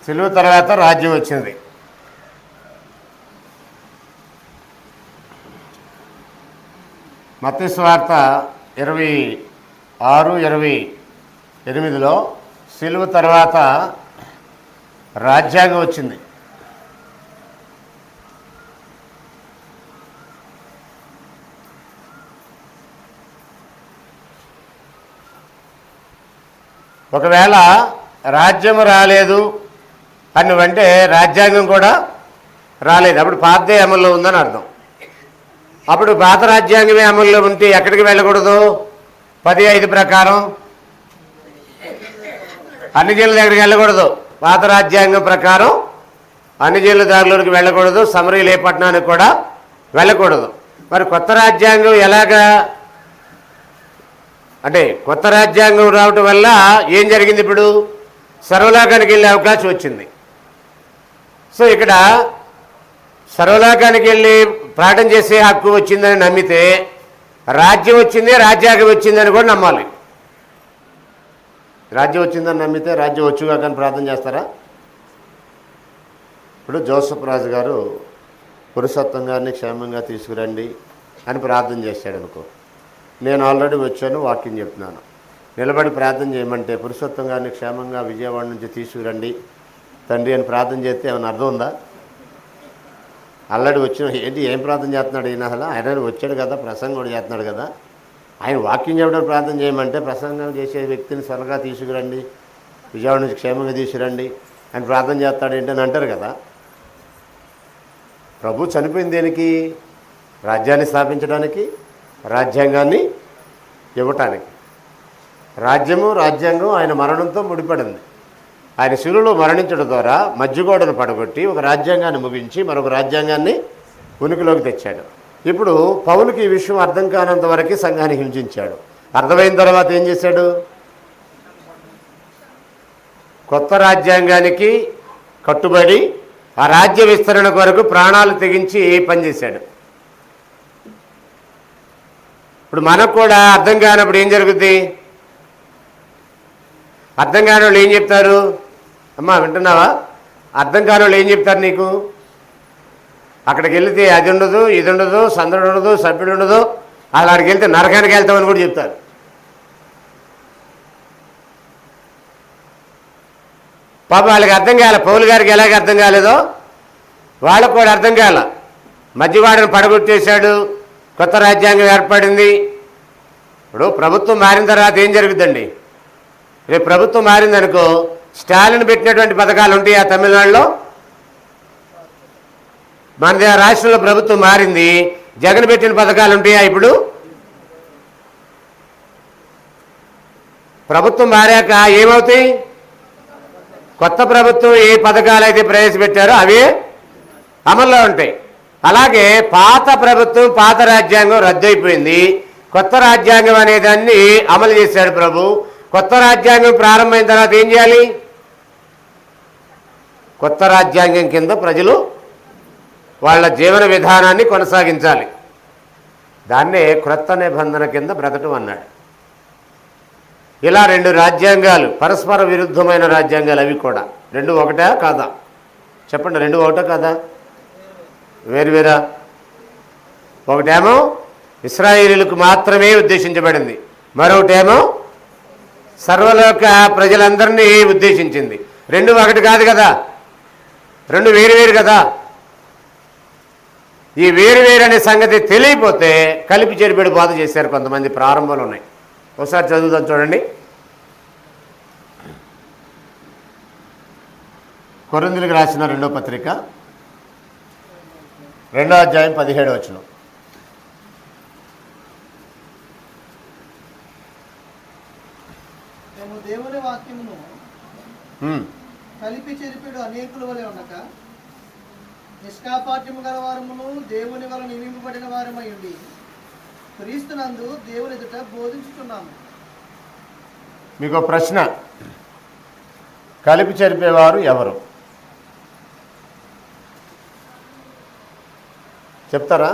సిలువ తర్వాత రాజ్యం వచ్చింది. మత్తయి సువార్త 26-28లో సిలువ తర్వాత రాజ్యాంగం వచ్చింది. ఒకవేళ రాజ్యం రాలేదు అని నువ్వంటే రాజ్యాంగం కూడా రాలేదు, అప్పుడు పాతదే అమల్లో ఉందని అర్థం. అప్పుడు పాత రాజ్యాంగమే అమల్లో ఉంటే ఎక్కడికి వెళ్ళకూడదు? 10:5 ప్రకారం అన్యజనుల దగ్గరికి వెళ్ళకూడదు. పాత రాజ్యాంగం ప్రకారం అన్యజనుల దారిలోకి వెళ్ళకూడదు, సమరయులు ఏ పట్టణానికి కూడా వెళ్ళకూడదు. మరి కొత్త రాజ్యాంగం ఎలాగా అంటే, కొత్త రాజ్యాంగం రావటం వల్ల ఏం జరిగింది? ఇప్పుడు సర్వలోకానికి వెళ్ళే అవకాశం వచ్చింది. సో ఇక్కడ సర్వలోకానికి వెళ్ళి ప్రార్థన చేసే హక్కు వచ్చిందని నమ్మితే రాజ్యం వచ్చింది, రాజ్యాంగం వచ్చిందని కూడా నమ్మాలి. రాజ్యం వచ్చిందని నమ్మితే రాజ్యం వచ్చుగా కానీ ప్రార్థన చేస్తారా? ఇప్పుడు జోసఫ్ రాజు గారు పురుషోత్తం గారిని క్షేమంగా తీసుకురండి అని ప్రార్థన చేశాడు అనుకో, నేను ఆల్రెడీ వచ్చాను, వాక్యం చెప్తున్నాను, నిలబడి ప్రార్థన చేయమంటే పురుషోత్తం గారిని క్షేమంగా విజయవాడ నుంచి తీసుకురండి, తండ్రి అని ప్రార్థన చేస్తే ఏమైనా అర్థం ఉందా? అల్లడి వచ్చిన ఏంటి ఏం ప్రార్థన చేస్తున్నాడు ఈయన? అసలు ఆయన వచ్చాడు కదా, ప్రసంగం కూడా చేస్తున్నాడు కదా, ఆయన వాక్యం చెప్పడం ప్రార్థన చేయమంటే ప్రసంగం చేసే వ్యక్తిని త్వరగా తీసుకురండి, విజయవాడ నుంచి క్షేమంగా తీసుకురండి అని ప్రార్థన చేస్తాడు ఏంటని అంటారు కదా. ప్రభు చనిపోయింది దేనికి? రాజ్యాన్ని స్థాపించడానికి, రాజ్యాంగాన్ని ఇవ్వటానికి. రాజ్యాంగం ఆయన మరణంతో ముడిపడింది. ఆయన శిలువలో మరణించడం ద్వారా మధ్యగోడను పడగొట్టి ఒక రాజ్యాంగాన్ని ముగించి మరొక రాజ్యాంగాన్ని ఉనికిలోకి తెచ్చాడు. ఇప్పుడు పౌలుకి ఈ విషయం అర్థం కానంత వరకు సంఘాన్ని హింసించాడు. అర్థమైన తర్వాత ఏం చేశాడు? కొత్త రాజ్యాంగానికి కట్టుబడి ఆ రాజ్య విస్తరణ కొరకు ప్రాణాలు తెగించి పనిచేశాడు. ఇప్పుడు మనకు కూడా అర్థం కానప్పుడు ఏం జరుగుద్ది? అర్థం కాని వాళ్ళు ఏం చెప్తారు? అమ్మా వింటున్నావా? అర్థం కాని వాళ్ళు ఏం చెప్తారు నీకు? అక్కడికి వెళితే అది ఉండదు, ఇది ఉండదు, సందడి ఉండదు, సభ్యుడు ఉండదు, అలా అక్కడికి వెళ్తే నరకానికి వెళ్తామని కూడా చెప్తారు. పాప వాళ్ళకి అర్థం కాలే. పౌలు గారికి ఎలాగ అర్థం కాలేదో వాళ్ళకు కూడా అర్థం కాల. మధ్యవాడను పడగొట్టేశాడు, కొత్త రాజ్యాంగం ఏర్పడింది. ఇప్పుడు ప్రభుత్వం మారిన తర్వాత ఏం జరుగుతుందండి? రేపు ప్రభుత్వం మారిందనుకో, స్టాలిన్ పెట్టినటువంటి పథకాలు ఉంటాయి ఆ తమిళనాడులో. మన రాష్ట్రంలో ప్రభుత్వం మారింది, జగన్ పెట్టిన పథకాలు ఉంటాయా? ఇప్పుడు ప్రభుత్వం మారాక ఏమవుతాయి? కొత్త ప్రభుత్వం ఏ పథకాలు అయితే ప్రవేశపెట్టారో అవే అమల్లో ఉంటాయి. అలాగే పాత ప్రభుత్వం, పాత రాజ్యాంగం రద్దయిపోయింది. కొత్త రాజ్యాంగం అనేదాన్ని అమలు చేశాడు ప్రభు. కొత్త రాజ్యాంగం ప్రారంభమైన తర్వాత ఏం చేయాలి? కొత్త రాజ్యాంగం కింద ప్రజలు వాళ్ళ జీవన విధానాన్ని కొనసాగించాలి. దాన్నే క్రొత్త నిబంధన కింద బ్రతకటం అన్నాడు. ఇలా రెండు రాజ్యాంగాలు, పరస్పర విరుద్ధమైన రాజ్యాంగాలు, అవి కూడా రెండు ఒకటా కాదా? చెప్పండి, రెండు ఒకటా కాదా? వేరువేరా? ఒకటేమో ఇశ్రాయేలీయులకు మాత్రమే ఉద్దేశించబడింది, మరొకటేమో సర్వలోక ప్రజలందరినీ ఉద్దేశించింది. రెండు ఒకటి కాదు కదా, రెండు వేరు కదా. ఈ వేరు అనే సంగతి తెలియపోతే కలిపి చెరిపెడి బాధ చేశారు కొంతమంది. ప్రారంభంలో ఉన్నాయి, ఒకసారి చదువుదాం చూడండి. కొరింథీయులకు రాసిన 2వ పత్రిక 2వ అధ్యాయం 17వ వచనం. మేము దేవుని వాక్యమును కలిపి చెరిపెడు అనేకుల వలె ఉండక నిష్కాపాఠ్యము గల వారమును దేవుని వలన నియమింపబడిన వారమై ఉండి క్రీస్తునందు దేవుని ఎదుట బోధించుతున్నాము. మీకు ప్రశ్న, కలిపి చెరిపేవారు ఎవరు చెప్తారా?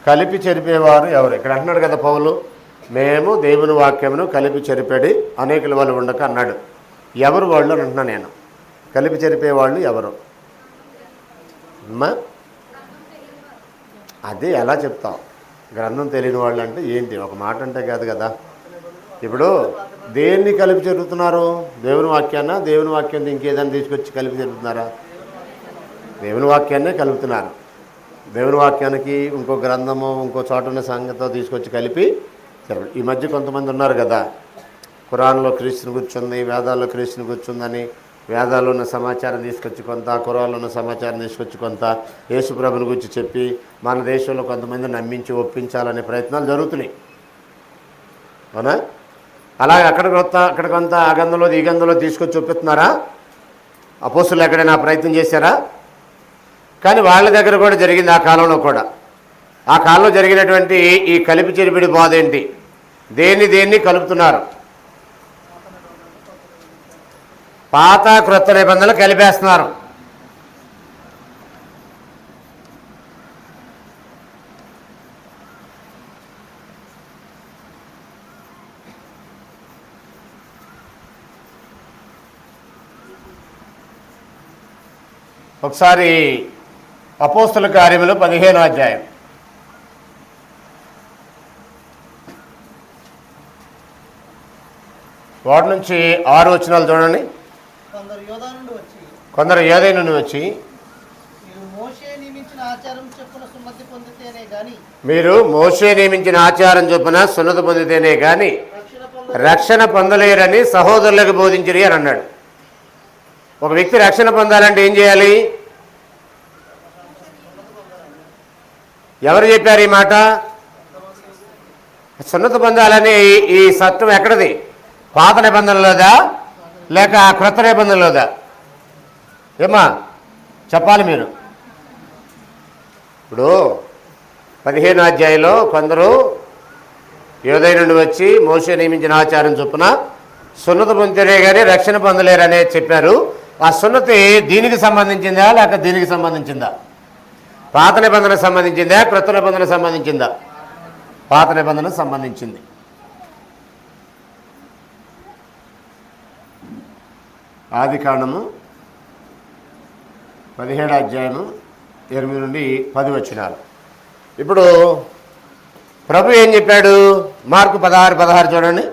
కలిపి చెరిపేవారు ఎవరు? ఇక్కడ అంటున్నాడు కదా పౌలు, మేము దేవుని వాక్యమును కలిపి చెరిపెడి అనేకుల వాళ్ళు ఉండక అన్నాడు. ఎవరు వాళ్ళు అని అంటున్నా నేను. కలిపి చెరిపేవాళ్ళు ఎవరు అమ్మా? అదే ఎలా చెప్తాం? గ్రంథం తెలియని వాళ్ళు అంటే ఏంటి? ఒక మాట అంటే కాదు కదా. ఇప్పుడు దేన్ని కలిపి చెరుపుతున్నారు? దేవుని వాక్యాన్న? దేవుని వాక్యాన్ని ఇంకేదైనా తీసుకొచ్చి కలిపి చెరుపుతున్నారా? దేవుని వాక్యాన్నే కలుపుతున్నారు. దేవుని వాక్యానికి ఇంకో గ్రంథము, ఇంకో చోట ఉన్న సంగతితో తీసుకొచ్చి కలిపి చెరపడం. ఈ మధ్య కొంతమంది ఉన్నారు కదా, ఖురాన్లో క్రీస్తుని కూర్చుంది, వేదాల్లో క్రీస్తుని కూర్చుందని వేదాల్లో ఉన్న సమాచారం తీసుకొచ్చి కొంత, ఖురాన్లో ఉన్న సమాచారం తీసుకొచ్చి కొంత యేసుప్రభుని గురించి చెప్పి మన దేశంలో కొంతమంది నమ్మించి ఒప్పించాలనే ప్రయత్నాలు జరుగుతున్నాయి, అవునా? అలాగే అక్కడ కొంత ఆ గంధంలో ఈ గంధంలో తీసుకొచ్చి ఒప్పిస్తున్నారా? అపోస్తులు ఎక్కడైనా ప్రయత్నం చేశారా? కానీ వాళ్ళ దగ్గర కూడా జరిగింది. ఆ కాలంలో కూడా, ఆ కాలంలో జరిగినటువంటి ఈ కలిపి చెరిపిడి బాధ ఏంటి? దేన్ని కలుపుతున్నారు? పాత క్రొత్త నిబంధనలు కలిపేస్తున్నారు. ఒకసారి అపోస్తుల కార్యములు 15వ అధ్యాయం వాటి నుంచి 6 వచనాలు చూడండి. యోధా నుండి వచ్చి కొందరు యోధై నుండి వచ్చి మీరు మోషే నియమించిన ఆచారం చొప్పున సున్నతి పొందితేనే గాని మీరు మోషే నియమించిన ఆచారం చొప్పున సున్నతి పొందితేనే కానీ రక్షణ రక్షణ పొందలేరని సహోదరులకు బోధించిరి అని అన్నాడు. ఒక వ్యక్తి రక్షణ పొందాలంటే ఏం చేయాలి? ఎవరు చెప్పారు ఈ మాట? సున్నతి పొందాలని ఈ సత్వం ఎక్కడది? పాత నిబంధనలోదా లేక క్రొత్త నిబంధనలోదా? ఏమా చెప్పాలి మీరు. ఇప్పుడు 15వ అధ్యాయంలో కొందరు యోధై నుండి వచ్చి మోషే నియమించిన ఆచారం చొప్పున సున్నతి పొందితేనే కానీ రక్షణ పొందలేరనే చెప్పారు. ఆ సున్నతి దీనికి సంబంధించిందా లేక దీనికి సంబంధించిందా? పాత నిబంధనకు సంబంధించిందా క్రొత్త నిబంధనకు సంబంధించిందా? పాత నిబంధనకు సంబంధించింది. ఆదికాండము 17వ అధ్యాయము 8 నుండి 10 వచనాలు. ఇప్పుడు ప్రభు ఏం చెప్పాడు? మార్కు 16 చూడండి.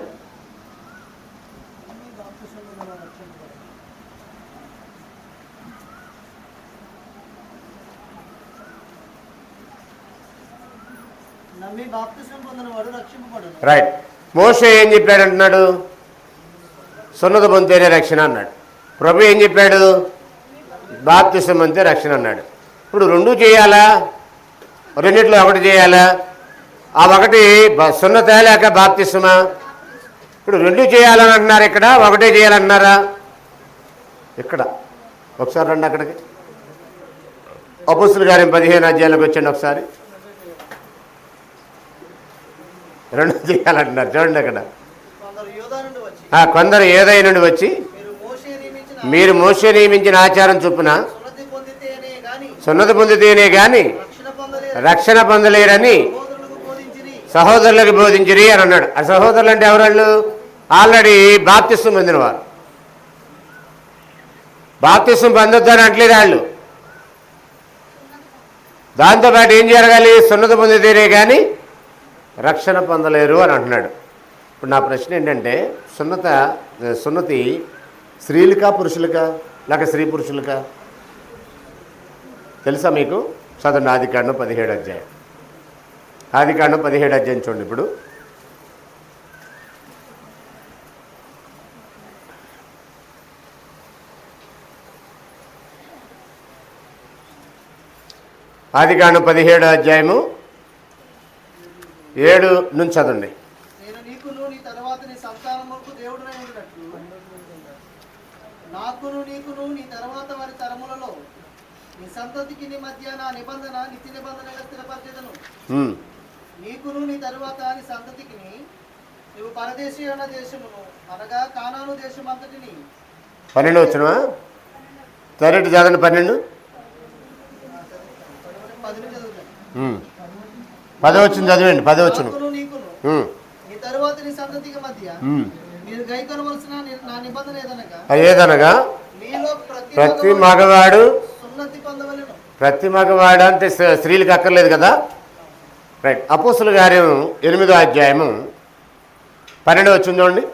నమ్మి బాప్తిసం పొందినవాడు రక్షింపబడును. రైట్. మోషే ఏం చెప్పాడు అంటున్నాడు? సున్నతి పొందితేనే రక్షణ అన్నాడు. ప్రభు ఏం చెప్పాడు? బాప్తిసం పొందితే రక్షణ అన్నాడు. ఇప్పుడు రెండు చేయాలా? రెండిట్లో ఒకటి చేయాలా? ఆ ఒకటి సున్నత లేక బాప్తిసమా? ఇప్పుడు రెండు చేయాలని అంటున్నారు ఇక్కడ, ఒకటే చేయాలన్నారా? ఇక్కడ ఒకసారి రండి అక్కడికి. అపోస్తలుల కార్యం 15వ అధ్యాయంలోకి వచ్చండి ఒకసారి. రెండు చేయాలంటున్నారు చూడండి అక్కడ. కొందరు యోధా నుండి వచ్చి కొందరు యోధై నుండి వచ్చి మీరు మోషే నియమించిన ఆచారం చొప్పున సున్నతి పొందితేనే గాని సున్నతి పొందితేనే కానీ రక్షణ పొందలేరని సహోదరులకు బోధించిరి. సహోదరులకు బోధించిరి అని అన్నాడు. ఆ సహోదరులు అంటే ఎవరాళ్ళు? ఆల్రెడీ బాప్తిసం పొందిన వారు. బాప్తిసం పొందొద్దని అంటలేదు వాళ్ళు. దాంతోపాటు ఏం జరగాలి? సున్నతి పొందితేనే కానీ రక్షణ పొందలేరు అని అంటున్నాడు. ఇప్పుడు నా ప్రశ్న ఏంటంటే, సున్నతి స్త్రీలకా పురుషులకా లేక స్త్రీ పురుషులకా? తెలుసా మీకు? చదవండి ఆదికాండం 17వ అధ్యాయం. ఆదికాండం 17వ అధ్యాయం చూడండి. ఇప్పుడు ఆదికాండం 17వ అధ్యాయము 7 నుంచి చదవండి. నేను నీకును నీ తర్వాత నీ సంతానములకు దేవుడనై ఉండునట్లు నాకును నీకును నీ తర్వాత వారి తరములలో నీ సంతతికి నీ మధ్య నా నిబంధన నిత్య నిబంధనగా స్థిరపరచెదను. నీకును నీ తరువాత నీ సంతతికి నువ్వు పరదేశీ అన్న దేశమును అనగా కానాను దేశమంతటిని 12 వచ్చినవా? డైరెక్ట్ చదవండి. 12 10 వచ్చింది చదివండి. 10 వచ్చును. నీకును నీ తరువాత నీ సంతతికి మధ్య మీరు గైకొనవలసిన నా నిబంధన ఏదనగా మీలో ప్రతి మగవాడు సున్నతి పొందవలెను. ప్రతి మగవాడు అంటే స్త్రీలకు అక్కర్లేదు కదా. రైట్. అపోస్తలుల కార్యం 8వ అధ్యాయము 12 వచ్చింది చూడండి.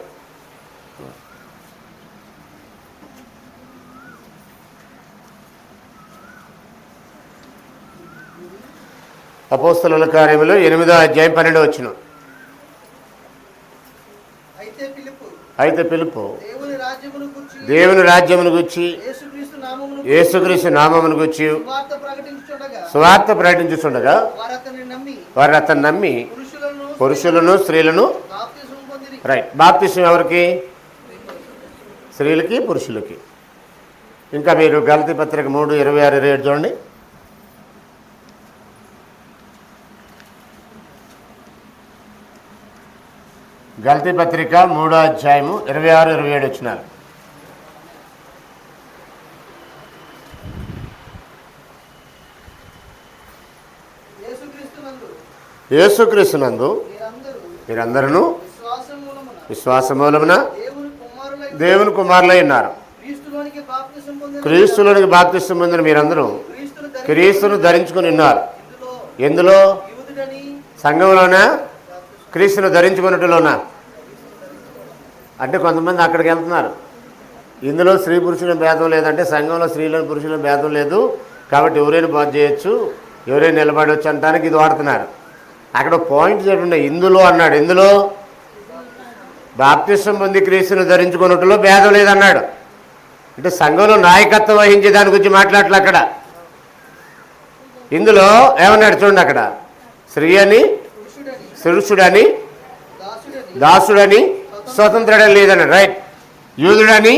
అపోస్తలుల కార్యములు 8వ అధ్యాయం 12 వచ్చిన. అయితే పిలుపు దేవుని రాజ్యమును గురించి యేసుక్రీస్తు నామమును గురించి సువార్త ప్రకటించుచుండగా వారు అతన్ని నమ్మి పురుషులను స్త్రీలను రైట్. బాప్తిసం ఎవరికి? స్త్రీలకి పురుషులకి. ఇంకా మీరు గలతీ పత్రిక 3:26-27 చూడండి. గలతీ పత్రిక 3వ అధ్యాయము 26-27 వచ్చినారు. యేసుక్రీస్తునందు మీరందరూ విశ్వాస మూలమున దేవుని కుమారులై ఉన్నారు. క్రీస్తులోనికి బాప్తిసం పొందిన మీరందరూ క్రీస్తును ధరించుకుని ఉన్నారు. ఎందులో? సంఘంలోనా క్రీస్తును ధరించుకున్నట్టులోనా? అంటే కొంతమంది అక్కడికి వెళ్తున్నారు. ఇందులో స్త్రీ పురుషుల భేదం లేదంటే సంఘంలో స్త్రీలను పురుషుల భేదం లేదు, కాబట్టి ఎవరైనా బాధ చేయొచ్చు, ఎవరైనా నిలబడవచ్చు అనడానికి ఇది వాడుతున్నారు. అక్కడ పాయింట్ చెప్పండి, ఇందులో అన్నాడు. ఇందులో బాప్తిసం పొంది క్రీస్తును ధరించుకున్నట్టులో భేదం లేదన్నాడు. అంటే సంఘంలో నాయకత్వం వహించే దాని గురించి మాట్లాడలే అక్కడ. ఇందులో ఏమన్నాడు చూడండి, అక్కడ స్త్రీ అని, పురుషుడని, దాసుడని, స్వతంత్రుడని లేదన్నాడు. రైట్. యూదుడని,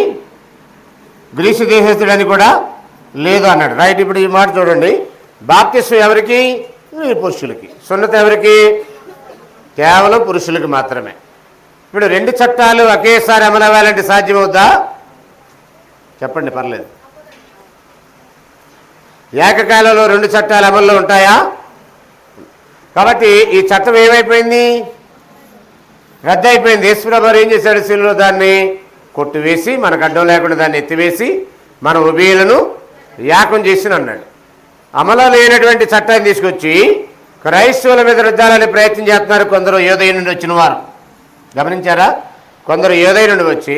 గ్రీసు దేశస్తుడని కూడా లేదు అన్నాడు. రైట్. ఇప్పుడు ఈ మాట చూడండి, బాప్తిసం ఎవరికి? పురుషులకి. సున్నత ఎవరికి? కేవలం పురుషులకి మాత్రమే. ఇప్పుడు రెండు చట్టాలు ఒకేసారి అమలు అవ్వాలంటే సాధ్యమవుద్దా? చెప్పండి, పర్లేదు. ఏకకాలంలో రెండు చట్టాలు అమల్లో ఉంటాయా? కాబట్టి ఈ చట్టం ఏమైపోయింది? రద్దయిపోయింది. యేసుప్రభువు ఏం చేశాడు? శిలువలో దాన్ని కొట్టివేసి, మనకు అడ్డం లేకుండా దాన్ని ఎత్తివేసి మన ఉభయులను యాకం చేసి అన్నాడు. అమలు లేనటువంటి చట్టాన్ని తీసుకొచ్చి క్రైస్తవుల మీద రుద్దాలని ప్రయత్నం చేస్తున్నారు కొందరు యోదయ నుండి వచ్చిన వారు. గమనించారా? కొందరు యోదయ నుండి వచ్చి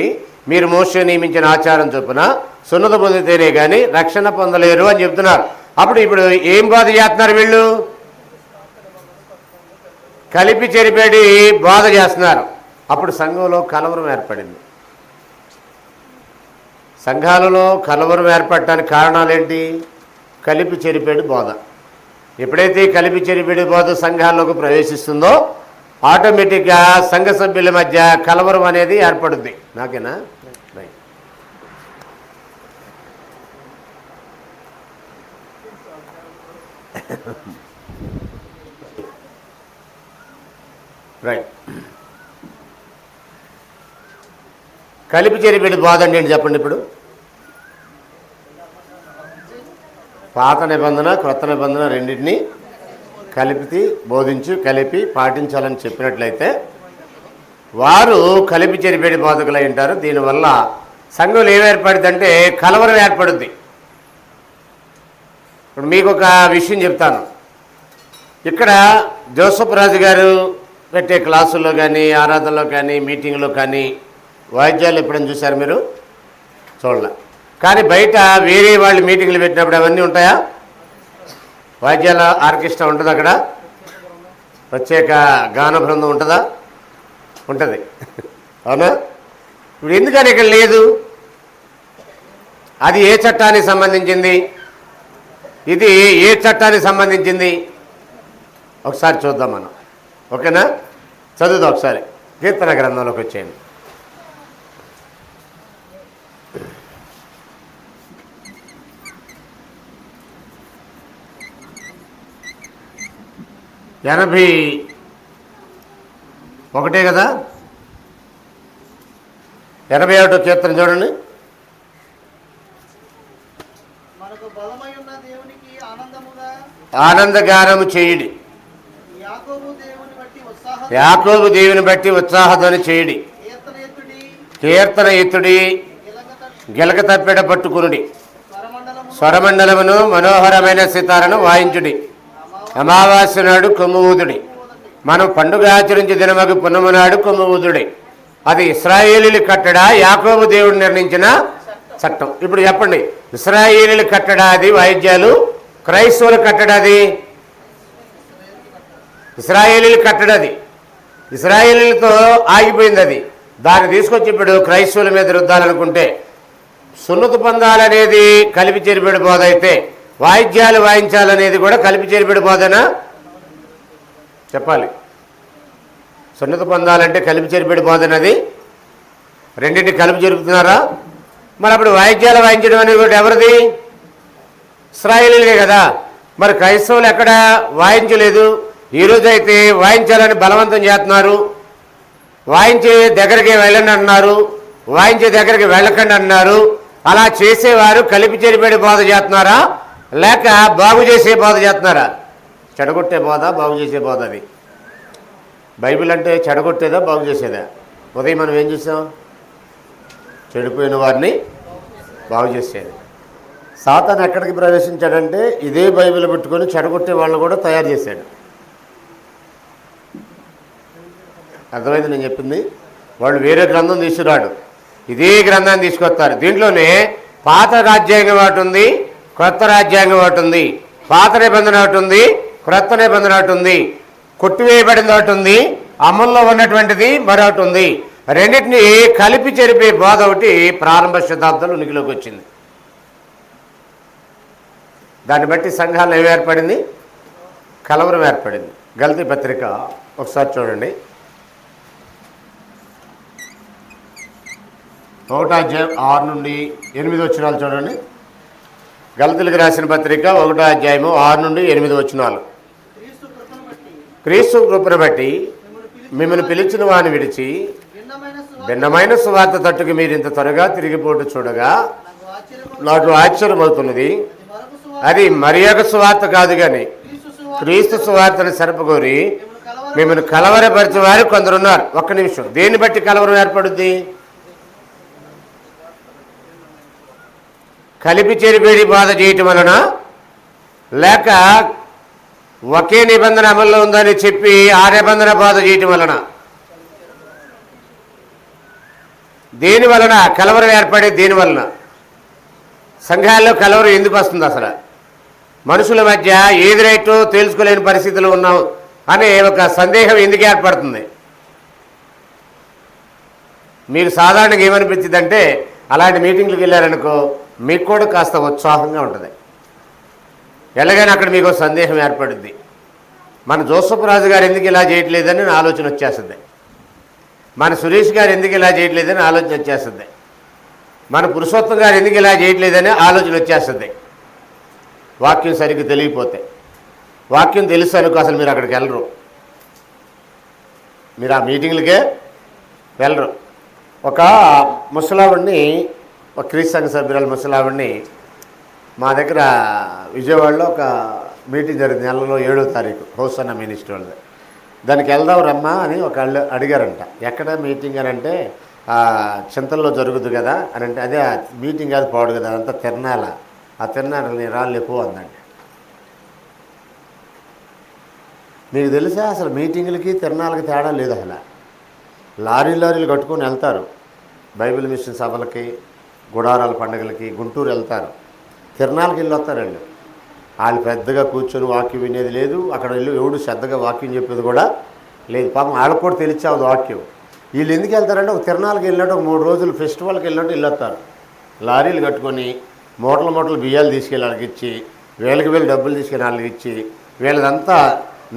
మీరు మోషే నియమించిన ఆచారం చొప్పున సున్నత పొందితేనే కానీ రక్షణ పొందలేరు అని చెప్తున్నారు. ఇప్పుడు ఏం బాధ చేస్తున్నారు వీళ్ళు? కలిపి చెరిపేడి బాధ చేస్తున్నారు. అప్పుడు సంఘంలో కలవరం ఏర్పడింది. సంఘాలలో కలవరం ఏర్పడటానికి కారణాలు ఏంటి? కలిపి చెరిపేడి బోధ. ఎప్పుడైతే కలిపి చెరిపేడి బోధ సంఘాల్లోకి ప్రవేశిస్తుందో ఆటోమేటిక్గా సంఘ సభ్యుల మధ్య కలవరం అనేది ఏర్పడుద్ది. నాకేనా? రైట్. కలిపి చెరిపేడి బోధ అంటే ఏంటి చెప్పండి. ఇప్పుడు పాత నిబంధన క్రొత్త నిబంధన రెండింటినీ కలిపి పాటించాలని చెప్పినట్లయితే వారు కలిపి చెరిపేడి బోధకులు ఉంటారు. దీనివల్ల సంఘంలో ఏమేర్పడుతుందంటే కలవరం ఏర్పడుద్ది. ఇప్పుడు మీకు ఒక విషయం చెప్తాను. ఇక్కడ జోసఫ్ రాజు గారు పెట్టే క్లాసుల్లో కానీ, ఆరాధనలో కానీ, మీటింగ్లో కానీ వాయిద్యాలు ఎప్పుడైనా చూశారు మీరు? చూడలే. కానీ బయట వేరే వాళ్ళు మీటింగ్లు పెట్టినప్పుడు అవన్నీ ఉంటాయా? వాయిద్యాల ఆర్కెస్ట్రా ఉంటుందా? అక్కడ ప్రత్యేక గాన బృందం ఉంటుందా? ఉంటుంది. అవునా? ఇప్పుడు ఎందుకని ఇక్కడ లేదు? అది ఏ చట్టానికి సంబంధించింది? ఇది ఏ చట్టానికి సంబంధించింది? ఒకసారి చూద్దాం మనం. ఓకేనా? చదువుదాం ఒకసారి. కీర్తన గ్రంథంలోకి వచ్చేయండి. ఎనభై ఒకటే కదా? 81వ కీర్తన చూడండి. ఆనందగానము చేయుడి, యాకోబు దేవుని బట్టి ఉత్సాహధ్వని చేయుడి, కీర్తన ఎత్తుడి, గిలక తప్పెడ పట్టుకునుడి, స్వరమండలమును మనోహరమైన సితారను వాయించుడి, అమావాస్య నాడు కొమ్ము ఊదుడి, మనం పండుగ ఆచరించి దినమగు పున్నము నాడు కొమ్ము ఊదుడి. అది ఇశ్రాయేలీలు కట్టడా, యాకోబు దేవుడు నిర్ణయించిన చట్టం? ఇప్పుడు చెప్పండి, ఇశ్రాయేలీలు కట్టడా అది వాయిద్యాలు, క్రైస్తవులు కట్టడాది? ఇశ్రాయేలీలు కట్టడది. ఇశ్రాయేలీలతో ఆగిపోయింది అది. దాన్ని తీసుకొచ్చి ఇప్పుడు క్రైస్తవుల మీద రుద్దాలనుకుంటే సున్నతి పొందాలనేది కలిపి చెరిపెడి బోధ అయితే వాయిద్యాలు వాయించాలనేది కూడా కలిపి చెరిపెడి బోధనా? చెప్పాలి. సున్నతి పొందాలంటే కలిపి చెరిపెడి బోధనది. రెండింటిని కలిపి జరుపుతున్నారా? మరి అప్పుడు వాయిద్యాలు వాయించడం అనేది కూడా ఎవరిది? ఇశ్రాయేలీలే కదా. మరి క్రైస్తవులు ఎక్కడ వాయించలేదు. ఈరోజు అయితే వాయించాలని బలవంతం చేస్తున్నారు. వాయించే దగ్గరికి వెళ్ళండి అన్నారు, వాయించే దగ్గరికి వెళ్ళకండి అన్నారు. అలా చేసేవారు కలిపి చెరిపేడి బోధ చేస్తున్నారా, లేక బాగు చేసే బోధ చేస్తున్నారా? చెడగొట్టే బోధ, బాగు చేసే బోధ. అది బైబిల్ అంటే చెడగొట్టేదా, బాగు చేసేదా? ఉదయం మనం ఏం చూసాం? చెడిపోయిన వారిని బాగు చేసేది. సాతాను ఎక్కడికి ప్రవేశించాడంటే ఇదే బైబిల్ పెట్టుకొని చెడగొట్టే వాళ్ళని కూడా తయారు చేశాడు. అర్థమైంది నేను చెప్పింది? వాళ్ళు వేరే గ్రంథం తీసుకురాడు, ఇదే గ్రంథాన్ని తీసుకొస్తారు. దీంట్లోనే పాత రాజ్యాంగం ఒకటి ఉంది, క్రొత్త రాజ్యాంగం ఒకటి ఉంది. పాత నిబంధన ఒకటి ఉంది, క్రొత్త నిబంధన ఒకటి ఉంది. కొట్టివేయబడింది ఒకటి ఉంది, అమల్లో ఉన్నటువంటిది మరొకటి ఉంది. రెండింటినీ కలిపి చెరిపే బోధ ఒకటి ప్రారంభ శతాబ్దంలో ఉనికిలోకి వచ్చింది. దాన్ని బట్టి సంఘాలు ఏమి ఏర్పడింది? కలవరం ఏర్పడింది. గల్తీ పత్రిక ఒకసారి చూడండి, 1వ అధ్యాయం 6 నుండి 8 వచనాలు చూడండి. గల్తీలకు రాసిన పత్రిక 1వ అధ్యాయము 6 నుండి 8 వచనాలు. క్రీస్తు కృపను బట్టి మిమ్మల్ని పిలిచిన వాడిని విడిచి భిన్నమైన సువార్త తట్టుకు మీరు ఇంత త్వరగా తిరిగిపోటు చూడగా నాకు ఆశ్చర్యమవుతున్నది. అది మరి ఒక సువార్త కాదు కానీ క్రీస్తు సువార్తను సరపగోరి మిమ్మల్ని కలవరపరిచే వారు కొందరున్నారు. ఒక్క నిమిషం, దేన్ని బట్టి కలవరం ఏర్పడుద్ది? కలిపి చెరిపేడి బాధ చేయటం వలన, లేక ఒకే నిబంధన అమల్లో ఉందని చెప్పి ఆ నిబంధన బాధ చేయటం వలన? దేని వలన కలవరం ఏర్పడే? దేని వలన సంఘాల్లో కలవరం ఎందుకు వస్తుంది? అసలు మనుషుల మధ్య ఏది రైటో తెలుసుకోలేని పరిస్థితిలో ఉన్నాం అనే ఒక సందేహం ఎందుకు ఏర్పడుతుంది? మీకు సాధారణంగా ఏమనిపించిందంటే, అలాంటి మీటింగ్లకు వెళ్ళారనుకో మీకు కూడా కాస్త ఉత్సాహంగా ఉంటుంది. ఎలాగైనా అక్కడ మీకు సందేహం ఏర్పడుద్ది. మన జోసఫ్ రాజు గారు ఎందుకు ఇలా చేయట్లేదని ఆలోచన వచ్చేస్తుంది. మన సురేష్ గారు ఎందుకు ఇలా చేయట్లేదని ఆలోచన వచ్చేస్తుంది. మన పురుషోత్తం గారు ఎందుకు ఇలా చేయట్లేదని ఆలోచన వచ్చేస్తుంది. వాక్యం సరిగ్గా తెలియకపోతే. వాక్యం తెలుసు అనుకో అసలు మీరు అక్కడికి వెళ్ళరు, మీరు ఆ మీటింగ్లకే వెళ్ళరు. ఒక ముసలావిడిని, ఒక క్రీస్తు సంఘ సభ్యురాలు ముసలావిడిని మా దగ్గర విజయవాడలో ఒక మీటింగ్ జరిగింది, నెలలో 7వ తారీఖు, హోసన్న మినిస్టర్ వాళ్ళది. దానికి వెళ్దాం రమ్మా అని ఒకళ్ళు అడిగారంట. ఎక్కడ మీటింగ్ అని అంటే చింతల్లో జరుగుతుంది కదా అని అంటే, అదే మీటింగ్ కాదు, పోవడు కదా, అదంతా తిరణాల, ఆ తిరణాలని రాళ్ళు ఎక్కువ ఉందండి. మీకు తెలుసా అసలు మీటింగులకి తిరణాలకి తేడా లేదు. అసలు లారీలు కట్టుకొని వెళ్తారు బైబిల్ మిషన్ సభలకి, గుడారాల పండుగలకి, గుంటూరు వెళ్తారు, తిరణాలకి వెళ్ళి వస్తారండి. వాళ్ళు పెద్దగా కూర్చొని వాక్యం వినేది లేదు, అక్కడ వెళ్ళి ఎవడు శ్రద్ధగా వాక్యం చెప్పేది కూడా లేదు. పాపం వాళ్ళకు కూడా తెలిసావు వాక్యం. వీళ్ళు ఎందుకు వెళ్తారంటే, ఒక తిరణాలకు వెళ్ళినట్టు, ఒక 3 రోజులు ఫెస్టివల్కి వెళ్ళినట్టు వెళ్ళొస్తారు. లారీలు కట్టుకొని మూటలు బియ్యాలు తీసుకెళ్ళి వాళ్ళకి ఇచ్చి, వేలకు వేలు డబ్బులు తీసుకెళ్ళి వాళ్ళకి ఇచ్చి, వీళ్ళదంతా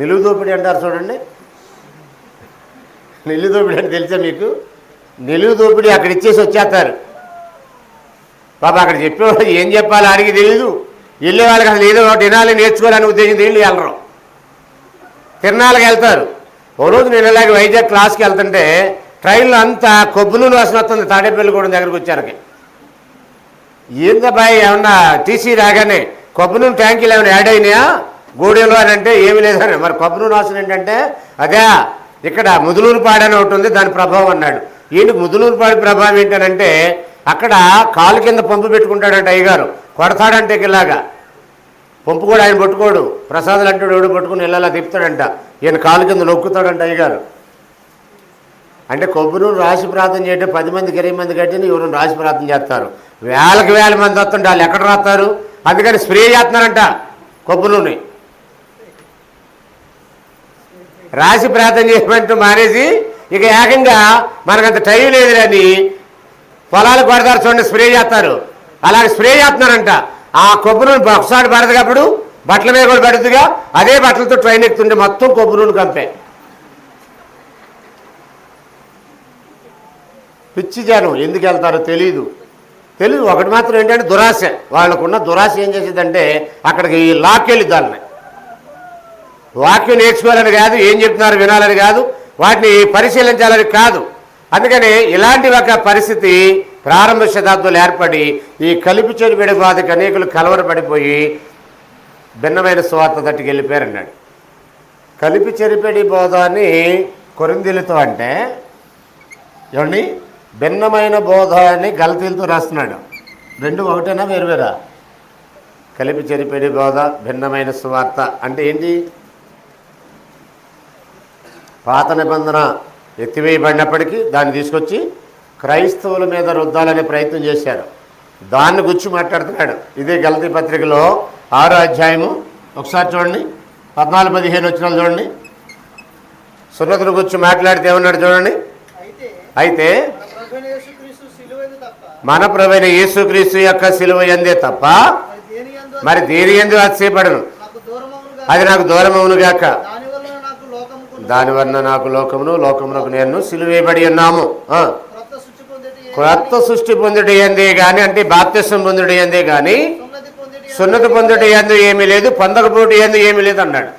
నిలువు దోపిడీ అంటారు చూడండి. నిలువు దోపిడీ అంటే తెలుసా మీకు? నిలువు దోపిడీ అక్కడ ఇచ్చేసి వచ్చేస్తారు. పాప అక్కడ చెప్పేవాళ్ళు ఏం చెప్పాలో అడిగి తెలీదు. వెళ్ళే వాళ్ళకి అసలు ఏదో ఒకటి వినాలి, నేర్చుకోవాలని ఉద్దేశం వీళ్ళు వెళ్ళరు, తిరణాలకు వెళ్తారు. ఓ రోజు నేను ఇలాగే వైజాగ్ క్లాస్కి వెళ్తుంటే ట్రైన్లో అంతా కొబ్బరి నూనె వాసన వస్తుంది. తాడేపల్లిగూడెం దగ్గరకు వచ్చారకి, ఏందబ్బాయి ఏమన్నా టీసీ రాగానే కొబ్బరి నూనె ట్యాంకీలు ఏమైనా యాడ్ అయినాయా గూడెంలో అని అంటే ఏమి లేదని. మరి కొబ్బరి నూనె వాసన ఏంటంటే, అదే ఇక్కడ ముదులూరుపాడు అని ఒకటి ఉంది, దాని ప్రభావం అన్నాడు. ఏంటి ముదులూరుపాడు ప్రభావం ఏంటనంటే, అక్కడ కాలు కింద పంపు పెట్టుకుంటాడంట అయ్యగారు, కొడతాడంటే ఇలాగా. పంపు కూడా ఆయన పట్టుకోడు, ప్రసాదాలు అంటాడు ఎవడు పట్టుకుని ఇళ్ళలా తిప్పుతాడంట, ఈయన కాలు కింద నొక్కుతాడంట అయ్యగారు. అంటే కొబ్బరి నూనె రాసి ప్రార్థన చేయడం 10 మందికి 20 మంది కట్టిన ఎవరు రాసి ప్రార్థన చేస్తారు. వేలకు వేల మంది వస్తుంటే వాళ్ళు ఎక్కడ రాస్తారు? అందుకని స్ప్రే చేస్తున్నారంట కొబ్బరి నూనె. రాసి ప్రార్థన చేయమంటూ మానేసి ఇక ఏకంగా మనకంత టైం లేదులని పొలాలకు పడతారు చూడండి, స్ప్రే చేస్తారు. అలాగే స్ప్రే చేస్తున్నారంట. ఆ కొబ్బరి నూనె ఒకసారి పడదు, బట్టల మీద కూడా పడుతుందిగా, అదే బట్టలతో ట్రైన్ ఎక్కుతుంటే మొత్తం కొబ్బరి నూనె కంపే. పిచ్చి జనం ఎందుకు వెళ్తారో తెలీదు. ఒకటి మాత్రం ఏంటంటే దురాశ. వాళ్ళకున్న దురాశ ఏం చేసేదంటే అక్కడికి లాక్కెళ్ళిద్దాలని, వాక్యం నేర్చుకోవాలని కాదు, ఏం చెప్తున్నారు వినాలని కాదు, వాటిని పరిశీలించాలని కాదు. అందుకని ఇలాంటి ఒక పరిస్థితి ప్రారంభ శతాబ్దంలో ఏర్పడి ఈ కలిపి చెరిపేడి బాధకి అనేకులు కలవరపడిపోయి భిన్నమైన సువార్త తట్టుకు వెళ్ళిపోయారన్నాడు. కలిపి చెరిపేడి బోధ అని కొరింథీయులతో అంటే ఏమండి, భిన్నమైన బోధ అని గలతీయులతో రాస్తున్నాడు. 2 ఒకటేనా వేరువేరా? కలిపి చెరిపేడి బోధ, భిన్నమైన సువార్త అంటే ఏంటి? పాత నిబంధన ఎత్తివేయబడినప్పటికీ దాన్ని తీసుకొచ్చి క్రైస్తవుల మీద రుద్దాలనే ప్రయత్నం చేశారు. దాన్ని గురించి మాట్లాడుతున్నాడు. ఇదే గలతీ పత్రికలో 6వ అధ్యాయము ఒకసారి చూడండి, 14-15 వచనాలు చూడండి. సున్నతిని గురించి మాట్లాడితే ఏమన్నాడు చూడండి. అయితే మన ప్రభువైన యేసుక్రీస్తు యొక్క సిలువ యందే తప్ప మరి దేని యందు అతిశయపడను. అది నాకు దూరమవును గాక. దానివల్ల నాకు లోకమునకు నేను సిలువేయబడి ఉన్నాము. క్రొత్త సృష్టి పొందుట ఎందే కానీ, అంటే బాప్తిసం పొందుట ఎందే కానీ సున్నతి పొందుట ఎందు ఏమీ లేదు, పొందకపోటు ఎందు ఏమీ లేదు అన్నాడు.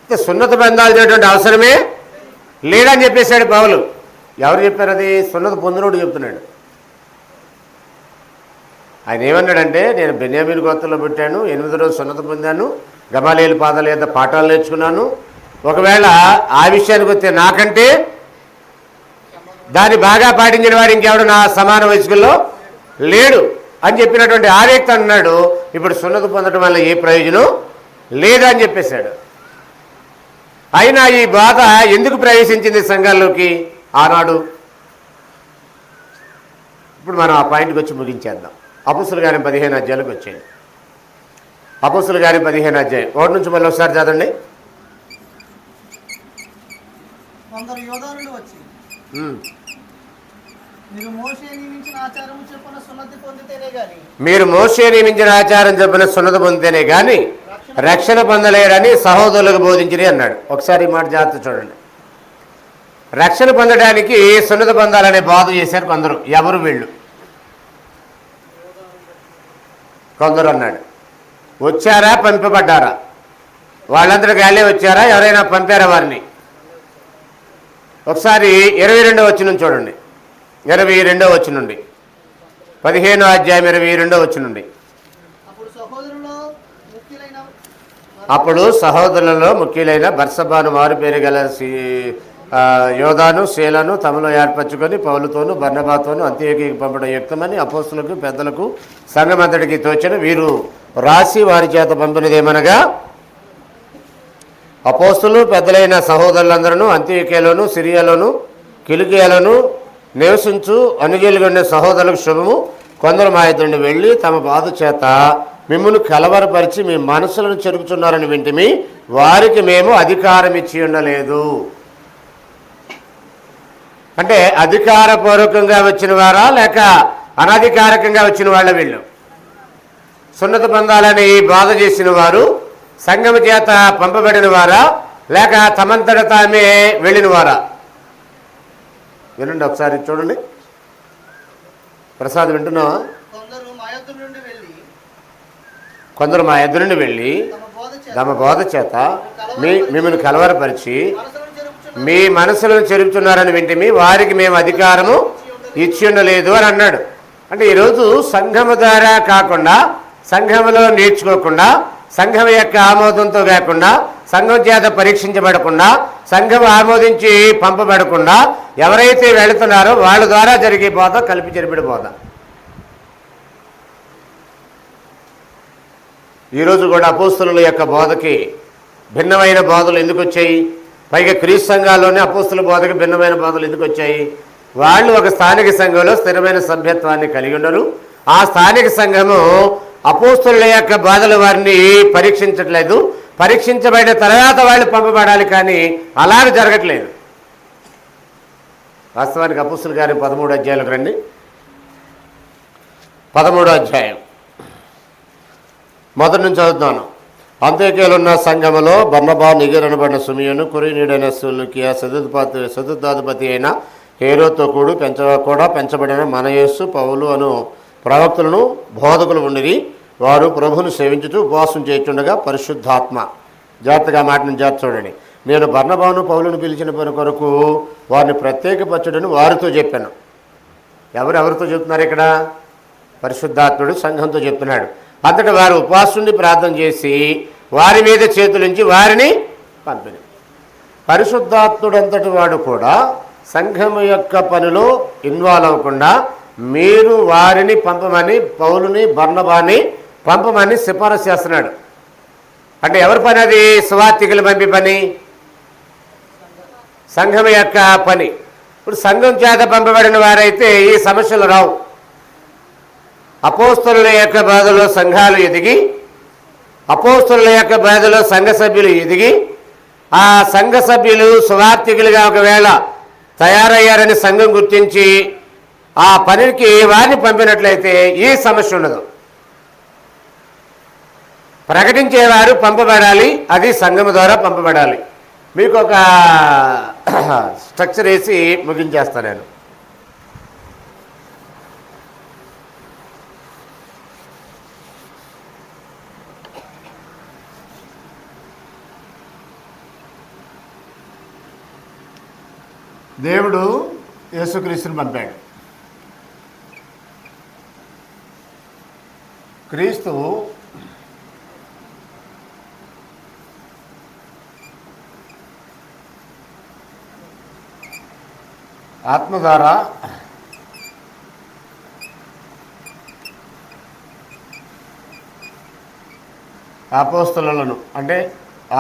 అయితే సున్నతి పొందాల్సినటువంటి అవసరమే లేదని చెప్పేశాడు పౌలు. ఎవరు చెప్పారు అది? సున్నతి పొందినోడు చెప్తున్నాడు. ఆయన ఏమన్నాడంటే, నేను బెన్యామీను గోత్రంలో పుట్టాను, 8వ రోజు సున్నతి పొందాను, గమాలీయేలు పాదాల మీద పాఠాలు నేర్చుకున్నాను. ఒకవేళ ఆ విషయానికి వస్తే నాకంటే దాన్ని బాగా పాటించిన వాడు ఇంకెవడు నా సమాన వయస్కుల్లో లేడు అని చెప్పినటువంటి ఆ వ్యక్తి అన్నాడు, ఇప్పుడు సున్నతి పొందడం వల్ల ఏ ప్రయోజనం లేదని చెప్పేశాడు. అయినా ఈ బాధ ఎందుకు ప్రవేశించింది సంఘాల్లోకి ఆనాడు? ఇప్పుడు మనం ఆ పాయింట్కి వచ్చి ముగించేద్దాం. అపోస్తలుల కార్యం 15వ అధ్యాయంలోకి వచ్చేయండి. అపోస్తలుల కార్యం 15వ అధ్యాయం 1 నుంచి మళ్ళీ ఒకసారి చదవండి. కొందరు యోధానులు వచ్చి, మీరు మోషే నియమించిన ఆచారం చొప్పున సున్నతి పొందితేనే కానీ రక్షణ పొందలేరని సహోదరులకు బోధించిరి అన్నాడు. ఒకసారి ఈ మాట జాగ్రత్త చూడండి. రక్షణ పొందడానికి సున్నతి పొందాలనే బాధ చేశారు కొందరు. ఎవరు వీళ్ళు? కొందరు అన్నాడు. వచ్చారా, పంపబడ్డారా? వాళ్ళందరూ గాలే వచ్చారా, ఎవరైనా పంపారా వారిని? ఒకసారి 22వ వచనం చూడండి. 22వ వచనం నుండి 15వ అధ్యాయం 22వ వచనం నుండి. అప్పుడు సహోదరులలో ముఖ్యులైన బర్సబాను మారు పేరు గల యోధాను శీలను తమలో ఏర్పరచుకొని పౌలుతోనూ బర్నబాతోనూ అంత్యోక్యకి పంపడం యుక్తమని అపోస్తులకు పెద్దలకు సంఘమంతటికి తోచిన వీరు రాసి వారి చేత పంపినదేమనగా, అపోస్తులు పెద్దలైన సహోదరులందరూ అంత్యోక్యలోను సిరియాలోను కిలికియాలోను నివసించు అనుజీలుగా ఉండే సహోదరులకు శుభము. కొందరు మా ఇద్దరిని వెళ్ళి తమ బాధ చేత మిమ్మల్ని కలవరపరిచి మీ మనసులను చెరుపుచున్నారని వింటిమి. వారికి మేము అధికారం ఇచ్చి ఉండలేదు. అంటే అధికారపూర్వకంగా వచ్చిన వారా లేక అనధికారికంగా వచ్చిన వాళ్ళ వీళ్ళు? సున్నతి పొందాలని బాధ చేసిన వారు సంఘం చేత పంపబడిన వారా లేక తమంతట తామే వెళ్ళిన వారా? వినండి ఒకసారి చూడండి. ప్రసాద్ వింటున్నావా? కొందరు మా ఎద్దు నుండి వెళ్ళి తమ బోధ చేత మిమ్మల్ని కలవరపరిచి మీ మనసులను చెరుపుతున్నారని వింటిమి. వారికి మేము అధికారము ఇచ్చి ఉండలేదు అని అన్నాడు. అంటే ఈరోజు సంఘము ద్వారా కాకుండా, సంఘములో నేర్చుకోకుండా, సంఘం యొక్క ఆమోదంతో కాకుండా, సంఘం చేత పరీక్షించబడకుండా, సంఘం ఆమోదించి పంపబడకుండా ఎవరైతే వెళుతున్నారో వాళ్ళ ద్వారా జరిగే బోధ కలిపి జరిపిన బోధ. ఈరోజు కూడా అపోస్తుల యొక్క బోధకి భిన్నమైన బోధలు ఎందుకు వచ్చాయి? పైగా క్రీస్తు సంఘాల్లోనే అపోస్తుల బోధకి భిన్నమైన బోధలు ఎందుకు వచ్చాయి? వాళ్ళు ఒక స్థానిక సంఘంలో స్థిరమైన సభ్యత్వాన్ని కలిగి ఉండరు. ఆ స్థానిక సంఘము అపోస్తుల యొక్క బోధలు వారిని పరీక్షించట్లేదు. పరీక్షించబడిన తర్వాత వాళ్ళు పంపబడాలి, కానీ అలాగే జరగట్లేదు. వాస్తవానికి అపోస్తుల కార్యం 13వ అధ్యాయంలోకి రండి. 13వ అధ్యాయం మొదటి నుంచి చదువుతున్నాను. అంత్యోక్యలో ఉన్న సంఘములో బర్నబా, నిగర్ అనబడిన సుమియోను, కురేనీయుడైన సులుకియా, సదుదాధిపతి అయిన హేరోతో కూడా పెంచబడిన మనయేసు, పౌలు అను ప్రవక్తులను బోధకులు ఉండిరి. వారు ప్రభువును సేవించుతూ ఉపవాసం చేయుచుండగా పరిశుద్ధాత్మ, జాగ్రత్తగా మాటను జాగ్రత్త చూడండి, నేను బర్నబాను పౌలును పిలిచిన పని కొరకు వారిని ప్రత్యేకపరచుడని వారితో చెప్పాను. ఎవరెవరితో చెప్తున్నారు ఇక్కడ? పరిశుద్ధాత్ముడు సంఘంతో చెప్తున్నాడు. అంతటా వారు ఉపవాసుని ప్రార్థన చేసి వారి మీద చేతులుంచి వారిని పంపిణీ. పరిశుద్ధాత్ముడంతటి వాడు కూడా సంఘం యొక్క పనిలో ఇన్వాల్వ్ అవ్వకుండా మీరు వారిని పంపమని, పౌలుని బర్నబాని పంపమని సిఫారసు చేస్తున్నాడు. అంటే ఎవరి పని అది? సువార్తికులు పంపే పని, సంఘం యొక్క పని. ఇప్పుడు సంఘం చేత పంపబడిన వారైతే ఈ సమస్యలు రావు. అపోస్తలుల యొక్క బాధలో సంఘాలు ఎదిగి, అపోస్తలుల యొక్క బాధలో సంఘ సభ్యులు ఎదిగి, ఆ సంఘ సభ్యులు సువార్థికులుగా ఒకవేళ తయారయ్యారని సంఘం గుర్తించి ఆ పనికి వారిని పంపినట్లయితే ఈ సమస్య ఉండదు. ప్రకటించేవారు పంపబడాలి, అది సంఘం ద్వారా పంపబడాలి. మీకు ఒక స్ట్రక్చర్ వేసి ముగించేస్తాను నేను. దేవుడు యేసుక్రీస్తుని పంపాడు. క్రీస్తు ఆత్మ ద్వారా అపోస్తలులను, అంటే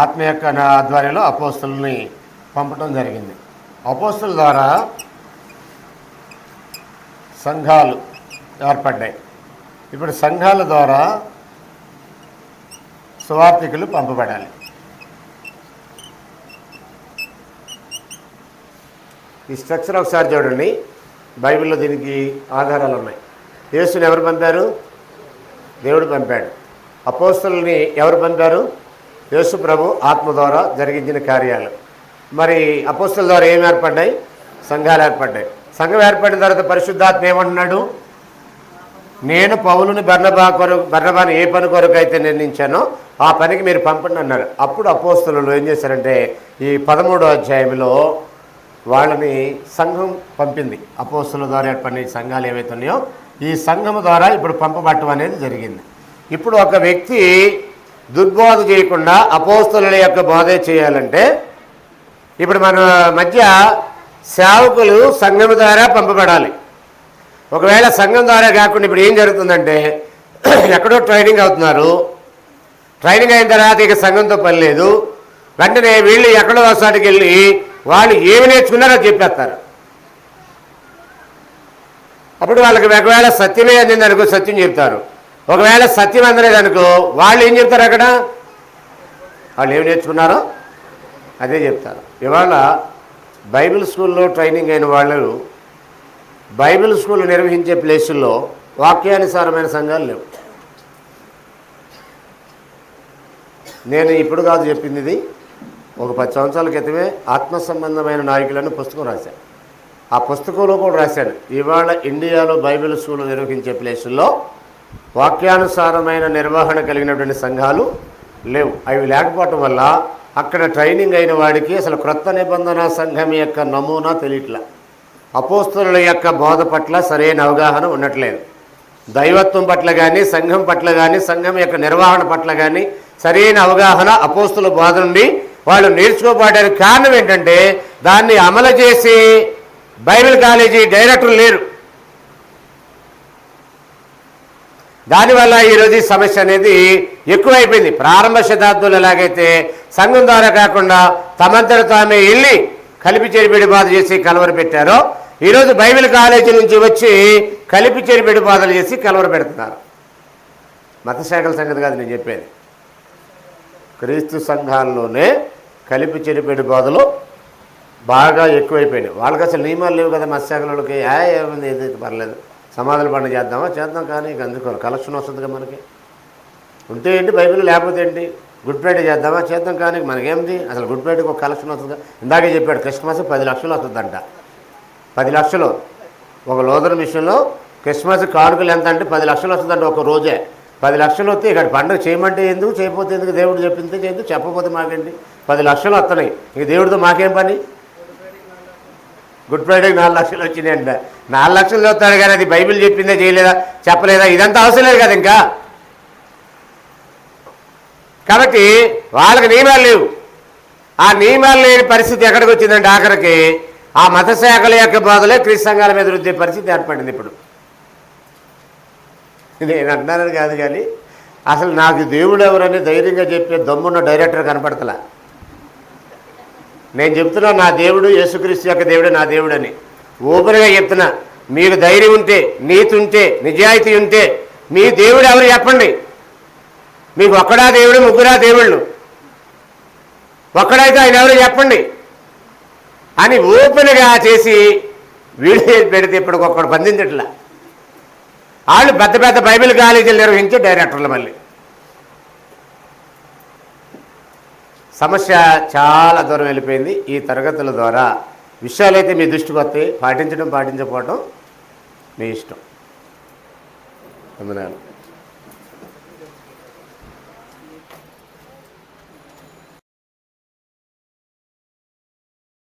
ఆత్మ యొక్క ఆధ్వర్యంలో అపోస్తలుని పంపడం జరిగింది. అపోస్తలుల ద్వారా సంఘాలు ఏర్పడ్డాయి. ఇప్పుడు సంఘాల ద్వారా సువార్థికులు పంపబడాలి. ఈ స్ట్రక్చర్ ఒకసారి చూడండి. బైబిల్లో దీనికి ఆధారాలు ఉన్నాయి. యేసుని ఎవరు పంపారు? దేవుడు పంపాడు. అపోస్తలుని ఎవరు పంపారు? యేసు ప్రభు ఆత్మ ద్వారా జరిగించిన కార్యాలు. మరి అపోస్తలుల ద్వారా ఏం ఏర్పడ్డాయి? సంఘాలు ఏర్పడ్డాయి. సంఘం ఏర్పడిన తర్వాత పరిశుద్ధాత్మ ఏమంటున్నాడు? నేను పౌలుని బర్నబాని ఏ పని కొరకు అయితే నిర్ణయించానో ఆ పనికి మీరు పంపండి అన్నారు. అప్పుడు అపోస్తలులు ఏం చేశారంటే ఈ 13వ అధ్యాయంలో వాళ్ళని సంఘం పంపింది. అపోస్తలుల ద్వారా ఏర్పడిన సంఘాలు ఏవైతే ఉన్నాయో ఈ సంఘం ద్వారా ఇప్పుడు పంపబట్టం అనేది జరిగింది. ఇప్పుడు ఒక వ్యక్తి దుర్బోధ చేయకుండా అపోస్తలుల యొక్క బోధే చేయాలంటే ఇప్పుడు మన మధ్య సేవకులు సంఘం ద్వారా పంపబడాలి. ఒకవేళ సంఘం ద్వారా కాకుండా ఇప్పుడు ఏం జరుగుతుందంటే ఎక్కడో ట్రైనింగ్ అవుతున్నారు. ట్రైనింగ్ అయిన తర్వాత ఇక సంఘంతో పని లేదు. వెంటనే వీళ్ళు ఎక్కడో ఒకసారికి వెళ్ళి వాళ్ళు ఏమి నేర్చుకున్నారో చెప్పేస్తారు. అప్పుడు వాళ్ళకి ఒకవేళ సత్యమే అందింది అనుకో సత్యం చెప్తారు. ఒకవేళ సత్యం అందలేదనుకో వాళ్ళు ఏం చెప్తారు? అక్కడ వాళ్ళు ఏమి నేర్చుకున్నారో అదే చెప్తారు. ఇవాళ బైబిల్ స్కూల్లో ట్రైనింగ్ అయిన వాళ్ళు బైబిల్ స్కూల్ నిర్వహించే ప్లేసుల్లో వాక్యానుసారమైన సంఘాలు లేవు. నేను ఇప్పుడు కాదు చెప్పింది, ఇది ఒక 10 సంవత్సరాల క్రితమే ఆత్మ సంబంధమైన నాయకులను పుస్తకం రాశాను. ఆ పుస్తకంలో కూడా రాశాను, ఇవాళ ఇండియాలో బైబిల్ స్కూల్ నిర్వహించే ప్లేసుల్లో వాక్యానుసారమైన నిర్వహణ కలిగినటువంటి సంఘాలు లేవు. అవి లేకపోవటం వల్ల అక్కడ ట్రైనింగ్ అయిన వాడికి అసలు క్రొత్త నిబంధన సంఘం యొక్క నమూనా తెలియట్లా. అపోస్తలుల యొక్క బోధ పట్ల సరైన అవగాహన ఉండట్లేదు. దైవత్వం పట్ల కానీ సంఘం పట్ల కానీ సంఘం యొక్క నిర్వహణ పట్ల కానీ సరైన అవగాహన అపోస్తలుల బోధ నుండి వాళ్ళు నేర్చుకోబడడానికి కారణం ఏంటంటే దాన్ని అమలు చేసి బైబిల్ కాలేజీ డైరెక్టర్లు లేరు. దానివల్ల ఈరోజు ఈ సమస్య అనేది ఎక్కువైపోయింది. ప్రారంభ శతాబ్దంలో ఎలాగైతే సంఘం ద్వారా కాకుండా తమంతట తామే వెళ్ళి కలిపి చెరిపెడి బాధ చేసి కలవర పెట్టారో ఈరోజు బైబిల్ కాలేజీ నుంచి వచ్చి కలిపి చెరిపెడి బాధలు చేసి కలవర పెడుతున్నారు. మతశాఖల సంగతి కాదు నేను చెప్పేది. క్రీస్తు సంఘాల్లోనే కలిపి చెరిపెడి బాధలు బాగా ఎక్కువైపోయినాయి. వాళ్ళకి అసలు నియమాలు లేవు కదా. మత్స్యశాఖలకి ఏముంది, ఏదైతే పర్లేదు, సమాధుల పండుగ చేద్దామా చేద్దాం, కానీ ఇక అందుకో కలెక్షన్ వస్తుందిగా మనకి. ఉంటే ఏంటి బైబిల్, లేకపోతే ఏంటి, గుడ్ ఫ్రైడే చేద్దామా చేద్దాం, కానీ మనకేమిటి అసలు గుడ్ ఫ్రైడేకి ఒక కలెక్షన్ వస్తుందిగా. ఇందాకే చెప్పాడు క్రిస్మస్ 10 లక్షలు వస్తుందంట. 10 లక్షలు ఒక లోదర్ మిషన్లో క్రిస్మస్ కానుకలు ఎంత అంటే 10 లక్షలు వస్తుందంట ఒక రోజే. 10 లక్షలు వస్తే ఇక్కడ పండుగ చేయమంటే ఎందుకు, చేయకపోతే ఎందుకు, దేవుడు చెప్పింది చేయదు, చెప్పకపోతే మాకేంటి. 10 లక్షలు వస్తున్నాయి, ఇక దేవుడితో మాకేం పని. గుడ్ ఫ్రైడేకి 4 లక్షలు వచ్చినాయి అంట. 4 లక్షలు చదువుతాడు కానీ అది బైబిల్ చెప్పిందే చేయలేదా, చెప్పలేదా, ఇదంతా అవసరం లేదు కదా ఇంకా. కాబట్టి వాళ్ళకి నియమాలు లేవు. ఆ నియమాలు లేని పరిస్థితి ఎక్కడికి వచ్చిందంటే ఆఖరికి ఆ మతశాఖల యొక్క బాధలే క్రీస్తు సంఘాల మీద రుద్దే పరిస్థితి ఏర్పడింది. ఇప్పుడు నేను అంటున్నానని కాదు, కానీ అసలు నాకు దేవుడు ఎవరని ధైర్యంగా చెప్పే దమ్మున్న డైరెక్టర్ కనపడతలా. నేను చెప్తున్నా నా దేవుడు యేసుక్రీస్తు యొక్క దేవుడే నా దేవుడని. ఓపెన్గా చెప్తున్నా, మీకు ధైర్యం ఉంటే, నీతి ఉంటే, నిజాయితీ ఉంటే మీ దేవుడు ఎవరు చెప్పండి. మీకు ఒక్కడా దేవుడు, ముగ్గురా దేవుళ్ళు, ఒక్కడైతే ఆయన ఎవరు చెప్పండి అని ఓపెన్గా చేసి వీడియో పెడితే ఇప్పటికొక్కడు బంధించట్లా. వాళ్ళు పెద్ద పెద్ద బైబిల్ కాలేజీలు నిర్వహించే డైరెక్టర్లు. మళ్ళీ సమస్య చాలా దూరం వెళ్ళిపోయింది. ఈ తరగతుల ద్వారా విషయాలైతే మీ దృష్టికి వస్తాయి, పాటించడం పాటించకపోవడం మీ ఇష్టం. వందనాలు.